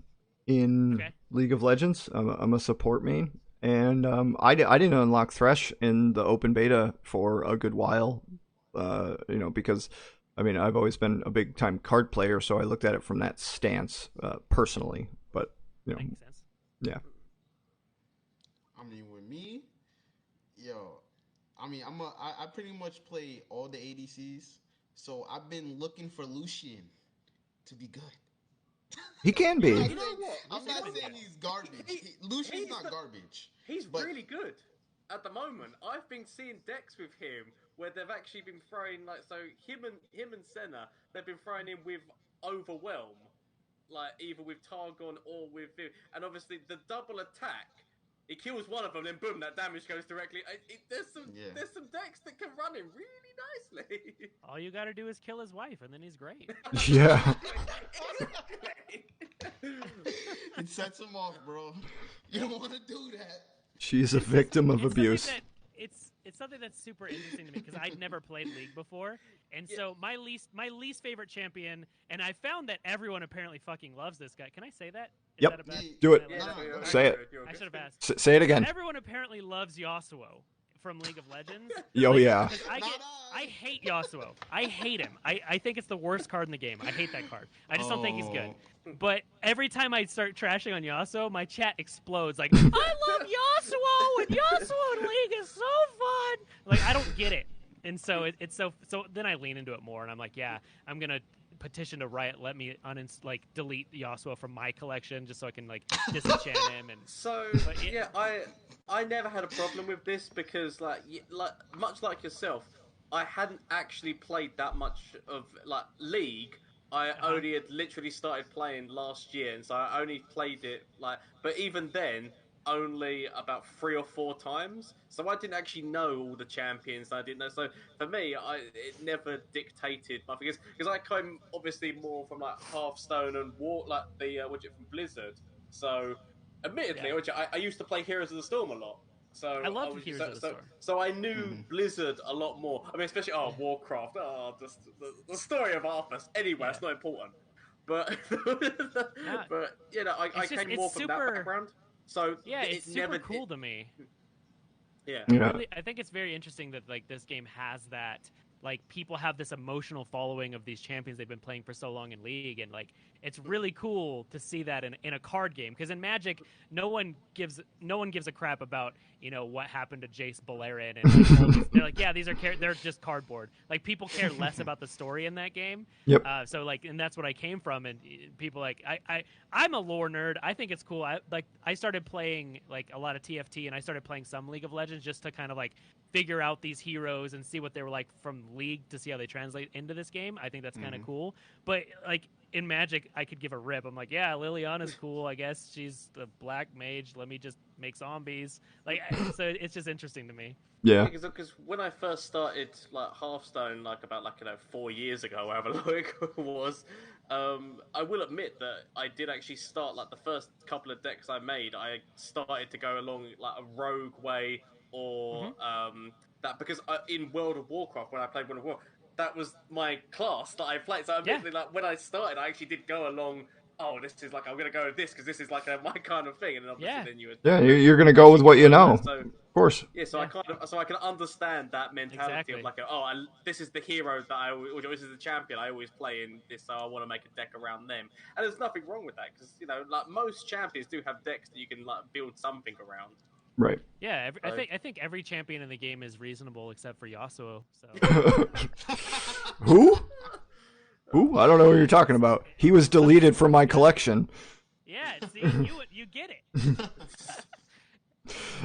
in League of Legends. I'm a support main, and I didn't unlock Thresh in the open beta for a good while, because I've always been a big time card player, so I looked at it from that stance personally. But Makes sense. Yeah. With me, I pretty much play all the ADCs, so I've been looking for Lucian to be good. He can be. I'm not saying he's garbage. Lucian's not garbage. He's really good at the moment. I've been seeing decks with him where they've actually been throwing him and Senna. They've been throwing him with Overwhelm. like either with Targon or with Viv. And obviously the double attack, it kills one of them, then boom, that damage goes directly. There's some decks that can run it really nicely. All you got to do is kill his wife, and then he's great. Yeah. It sets him off, bro. You don't want to do that. She's a victim of abuse. It's something that's super interesting to me because I'd never played League before, and so my least favorite champion, and I found that everyone apparently fucking loves this guy. Can I say that? Is Yep. that a bad, Do it. Say it. I should have asked. Say it again. Everyone apparently loves Yasuo from League of Legends. Oh, yeah. I hate Yasuo. I hate him. I think it's the worst card in the game. I hate that card. I just don't think he's good. But every time I start trashing on Yasuo, my chat explodes like, I love Yasuo, and Yasuo in League is so fun. Like, I don't get it. And so it's so then I lean into it more, and I'm like, yeah, I'm going to petition to Riot, let me delete Yasuo from my collection just so I can like disenchant him. And I never had a problem with this because like much like yourself, I hadn't actually played that much of like League. I only had literally started playing last year, and so I only played it but even then, only about 3 or 4 times. So I didn't actually know all the champions. I didn't know. So for me, it never dictated my because I came obviously more from like Hearthstone and War, like the from Blizzard. So admittedly, I used to play Heroes of the Storm a lot. So I love Heroes of the Storm. So I knew Blizzard a lot more. I mean, especially Warcraft. The story of Arthas. Anyway, it's not important. But but you know, I came more from that background. So it's super cool to me. Yeah. I think it's very interesting that like this game has that. Like people have this emotional following of these champions they've been playing for so long in League, and like it's really cool to see that in a card game. Because in Magic, no one gives a crap about what happened to Jace Beleren, and like, they're like, yeah, they're just cardboard. Like people care less about the story in that game. Yep. So like, and that's what I came from. And people like I'm a lore nerd. I think it's cool. I started playing like a lot of TFT, and I started playing some League of Legends just to kind of like figure out these heroes and see what they were like from League to see how they translate into this game. I think that's kind of cool. But like in Magic, I could give a rip. I'm like, yeah, Liliana's cool. I guess she's the black mage. Let me just make zombies. Like, so it's just interesting to me. Yeah. Because when I first started like Hearthstone, like about 4 years ago, however long it was, I will admit that I did actually start like the first couple of decks I made. I started to go along like a rogue way. Or that because in World of Warcraft, when I played World of Warcraft, that was my class that I played. So admittedly, like when I started, I actually did go along. Oh, this is like I'm gonna go with this because this is like my kind of thing. And then obviously, then you're gonna go with what you know. So, of course. Yeah, so I can understand that mentality of like, this is the hero that or this is the champion I always play in this, so I want to make a deck around them. And there's nothing wrong with that because like most champions do have decks that you can like build something around. Right. Yeah, I think every champion in the game is reasonable except for Yasuo. So. Who? I don't know what you're talking about. He was deleted from my collection. Yeah, see, you get it.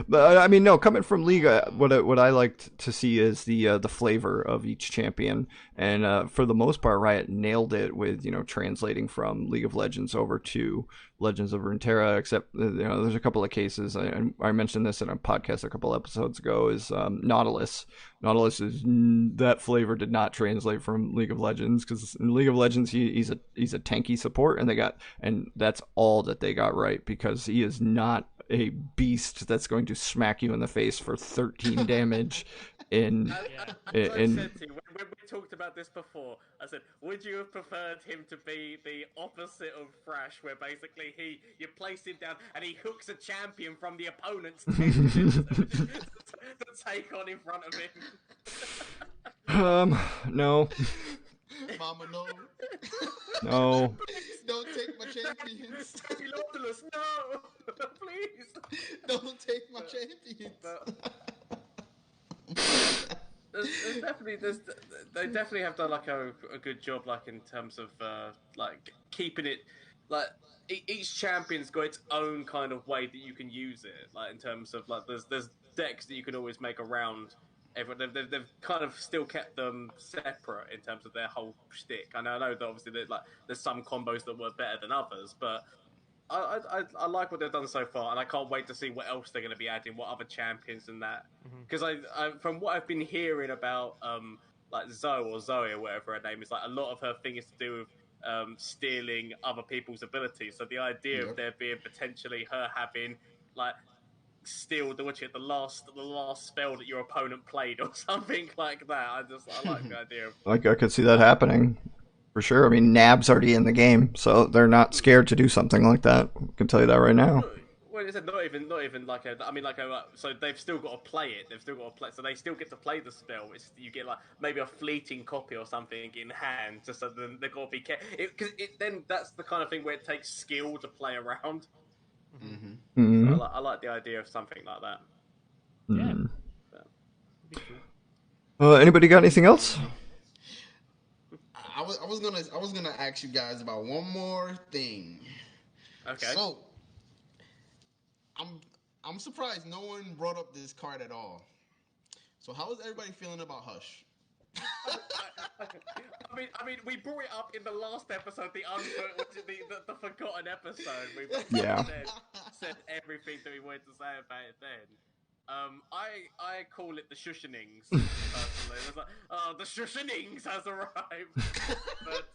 But I mean, no, coming from League, what I liked to see is the flavor of each champion, and for the most part, Riot nailed it with translating from League of Legends over to Legends of Runeterra. Except there's a couple of cases. I mentioned this in a podcast a couple episodes ago. Is Nautilus? Nautilus is that flavor did not translate from League of Legends because in League of Legends he's a tanky support, and that's all that they got right because he is not a beast that's going to smack you in the face for 13 damage in I said to you, when we talked about this before, I said, would you have preferred him to be the opposite of Thrash, where basically you place him down and he hooks a champion from the opponent's team to take on in front of him? No. Mama, no. No. Don't take my champions. No, please. Don't take my champions. They definitely have done like a good job, like in terms of like keeping it like each champion's got its own kind of way that you can use it, like in terms of like there's decks that you can always make around they've kind of still kept them separate in terms of their whole shtick. I know that obviously there's some combos that were better than others, but I like what they've done so far, and I can't wait to see what else they're going to be adding, what other champions and that. Because I from what I've been hearing about like Zoe or whatever her name is, like a lot of her thing is to do with stealing other people's abilities. So the idea of there being potentially her having like steal the last spell that your opponent played or something like that. I like the idea of. Like, I could see that happening for sure. I mean, Nab's already in the game, so they're not scared to do something like that. I can tell you that right now. Well, it's not even like a. I mean, like a. So they've still got to play it. They've still got to play. So they still get to play the spell. You get like maybe a fleeting copy or something in hand. Just so then they've got to be careful. Because then that's the kind of thing where it takes skill to play around. So I like the idea of something like that. Anybody got anything else? I was gonna ask you guys about one more thing. Okay. So I'm surprised no one brought up this card at all. So how is everybody feeling about Hush? I mean, we brought it up in the last episode, the forgotten episode. We said everything that we wanted to say about it then. I call it the Shushenings personally. It's like, the Shushenings has arrived. But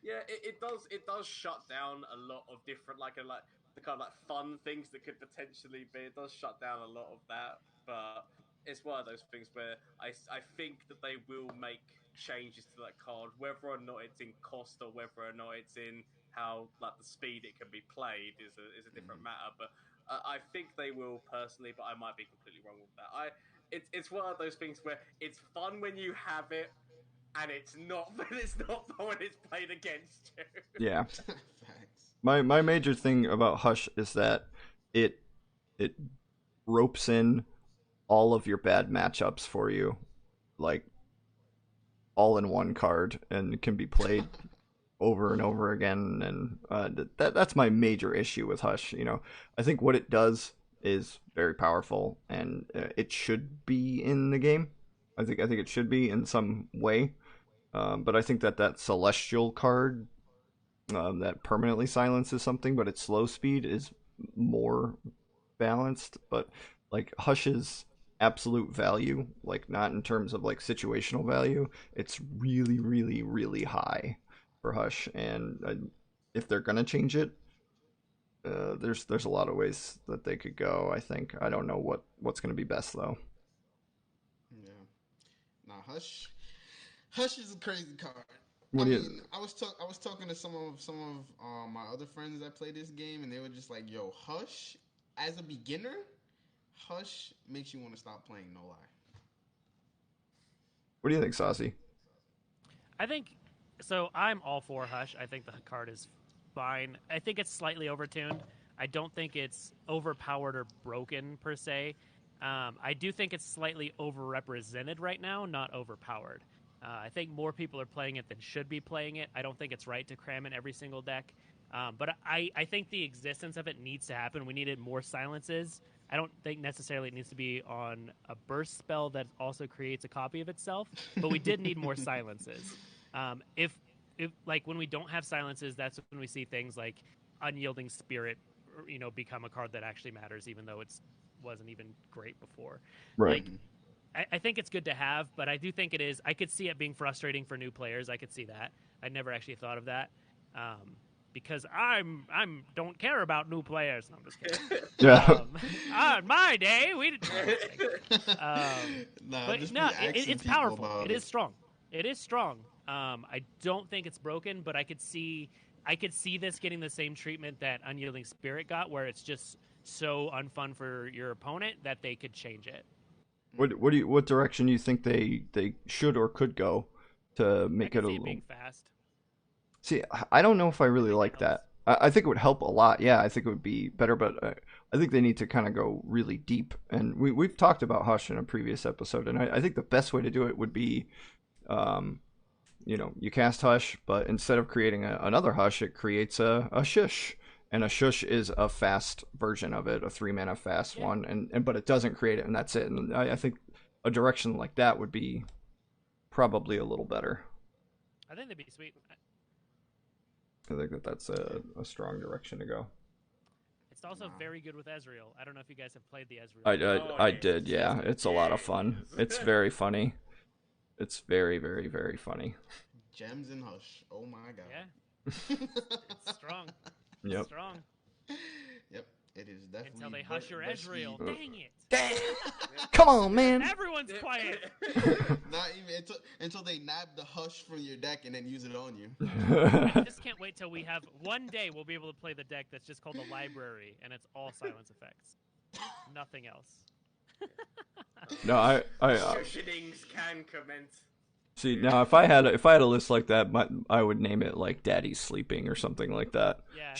yeah, it does shut down a lot of different the kind of like fun things that could potentially be. It does shut down a lot of that, but it's one of those things where I think that they will make changes to that card, whether or not it's in cost or whether or not it's in how like the speed it can be played is a different matter. But I think they will personally, but I might be completely wrong with that. It's one of those things where it's fun when you have it, and it's not fun when it's played against you. Yeah. My major thing about Hush is that it ropes in all of your bad matchups for you, like all in one card, and can be played over and over again. And that's my major issue with Hush. You know, I think what it does is very powerful, and it should be in the game. I think it should be in some way. But I think that Celestial card that permanently silences something, but its slow speed is more balanced. But like Hush's absolute value, like not in terms of like situational value, it's really, really, really high for Hush. And if they're gonna change it, there's a lot of ways that they could go. I think I don't know what's gonna be best though. Yeah. Now Hush is a crazy card. I was talking to some of my other friends that play this game, and they were just like, "Yo, Hush, as a beginner, Hush makes you want to stop playing. No lie." What do you think, Saucy? I think so. I'm all for Hush. I think the card is fine. I think it's slightly overtuned. I don't think it's overpowered or broken per se. I do think it's slightly overrepresented right now, not overpowered. I think more people are playing it than should be playing it. I don't think it's right to cram in every single deck. But I think the existence of it needs to happen. We needed more silences. I don't think necessarily it needs to be on a burst spell that also creates a copy of itself, but we did need more silences. If like when we don't have silences, that's when we see things like Unyielding Spirit, become a card that actually matters, even though it wasn't even great before. Right. Like, I think it's good to have, but I do think it is. I could see it being frustrating for new players. I could see that. I never actually thought of that. Because I'm don't care about new players. No, I'm just kidding. Yeah. On my day, we didn't. It's powerful. It is strong. It is strong. I don't think it's broken, but I could see this getting the same treatment that Unyielding Spirit got, where it's just so unfun for your opponent that they could change it. What direction do you think they should or could go to make it a little being fast? See, I don't know if I really like that. I think it would help a lot. Yeah, I think it would be better, but I think they need to kind of go really deep. And we've talked about Hush in a previous episode, and I think the best way to do it would be, you cast Hush, but instead of creating another Hush, it creates a Shush. and a shush is a fast version of it, a 3-mana fast one, and but it doesn't create it, and that's it. And I think a direction like that would be probably a little better. I think that'd be sweet. I think that's a strong direction to go. It's also very good with Ezreal. I don't know if you guys have played the Ezreal. I did, yeah. It's a lot of fun. It's very funny. It's very, very, very funny. Gems and Hush. Oh my god. Yeah. It's strong. Yep. It's strong. Yep. It is definitely. Until they hush your Ezreal. Dang it. Come on, man. Everyone's quiet. Not even until they nab the Hush from your deck and then use it on you. I just can't wait till we have one day we'll be able to play the deck that's just called the Library, and it's all silence effects, nothing else. No, I Shushionings can commence. see now. If I had a list like that, I would name it like "Daddy's Sleeping" or something like that. Yeah.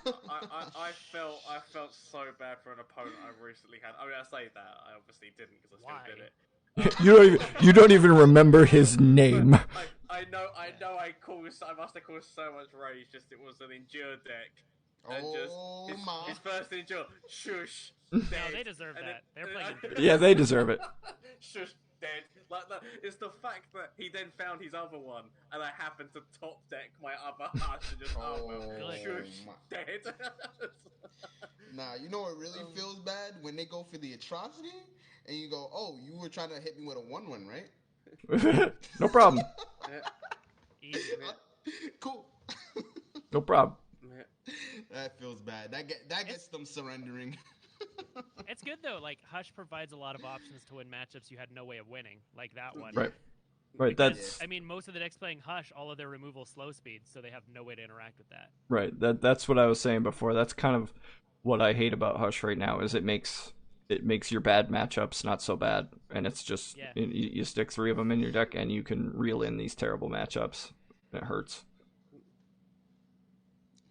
I felt so bad for an opponent I recently had. I mean, I say that I obviously didn't because I still did it. You don't even remember his name. I know. I must have caused so much rage. Just it was an endure deck, and his first endure. Shush. No, they deserve that. They're playing. Yeah, they deserve it. Shush. Dead. Like it's the fact that he then found his other one, and I happened to top deck my other Hush and just shush. Dead. Nah, you know what really feels bad when they go for the atrocity, and you go, "Oh, you were trying to hit me with a 1/1, right?" No problem. Easy. Cool. No problem. That feels bad. That gets them surrendering. It's good though. Like Hush provides a lot of options to win matchups you had no way of winning, like that one. Right. Because, That's I mean, most of the decks playing Hush, all of their removal slow speed, so they have no way to interact with that. right. That's what I was saying before. That's kind of what I hate about Hush right now. Is it makes your bad matchups not so bad, and it's just you stick 3 of them in your deck, and you can reel in these terrible matchups. It hurts.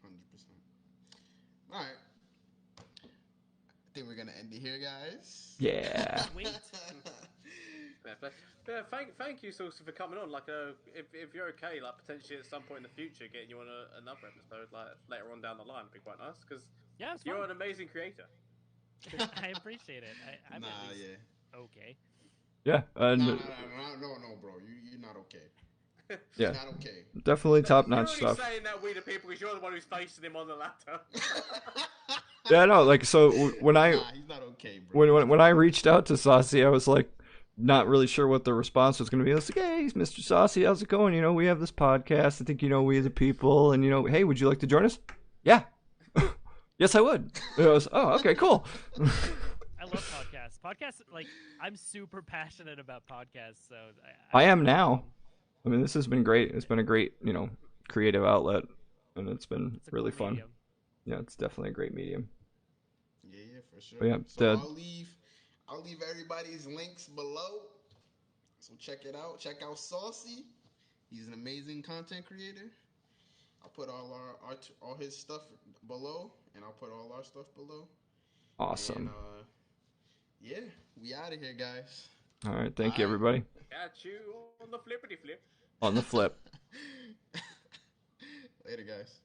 100%. All right. I think we're gonna end it here, guys. Yeah. Sweet. Thank you, Saucy, for coming on. Like, if you're okay, like potentially at some point in the future, getting you on another episode, like later on down the line, would be quite nice because you're an amazing creator. I appreciate it. I'm at least okay. Yeah. No, bro. You're not okay. Yeah. You're not okay. Definitely top-notch You're only stuff. saying that we the people because you're the one who's facing him on the ladder. Yeah, no, like so when he's not okay, bro. when I reached out to Saucy, I was like not really sure what the response was going to be. I was like, "Hey, Mr. Saucy, how's it going? You know, we have this podcast. I think we the people, and hey, would you like to join us?" Yeah. Yes, I would. And I was, oh, okay, cool. I love podcasts. Podcasts, like, I'm super passionate about podcasts, so I am now. I mean, this has been great. It's been a great, creative outlet, and it's been really fun. Medium. Yeah, it's definitely a great medium. Yeah, for sure. But yeah, so I'll leave everybody's links below. So check it out. Check out Saucy. He's an amazing content creator. I'll put all his stuff below, and I'll put all our stuff below. Awesome. And, we out of here, guys. All right, thank you, everybody. Catch you on the flippity flip. On the flip. Later, guys.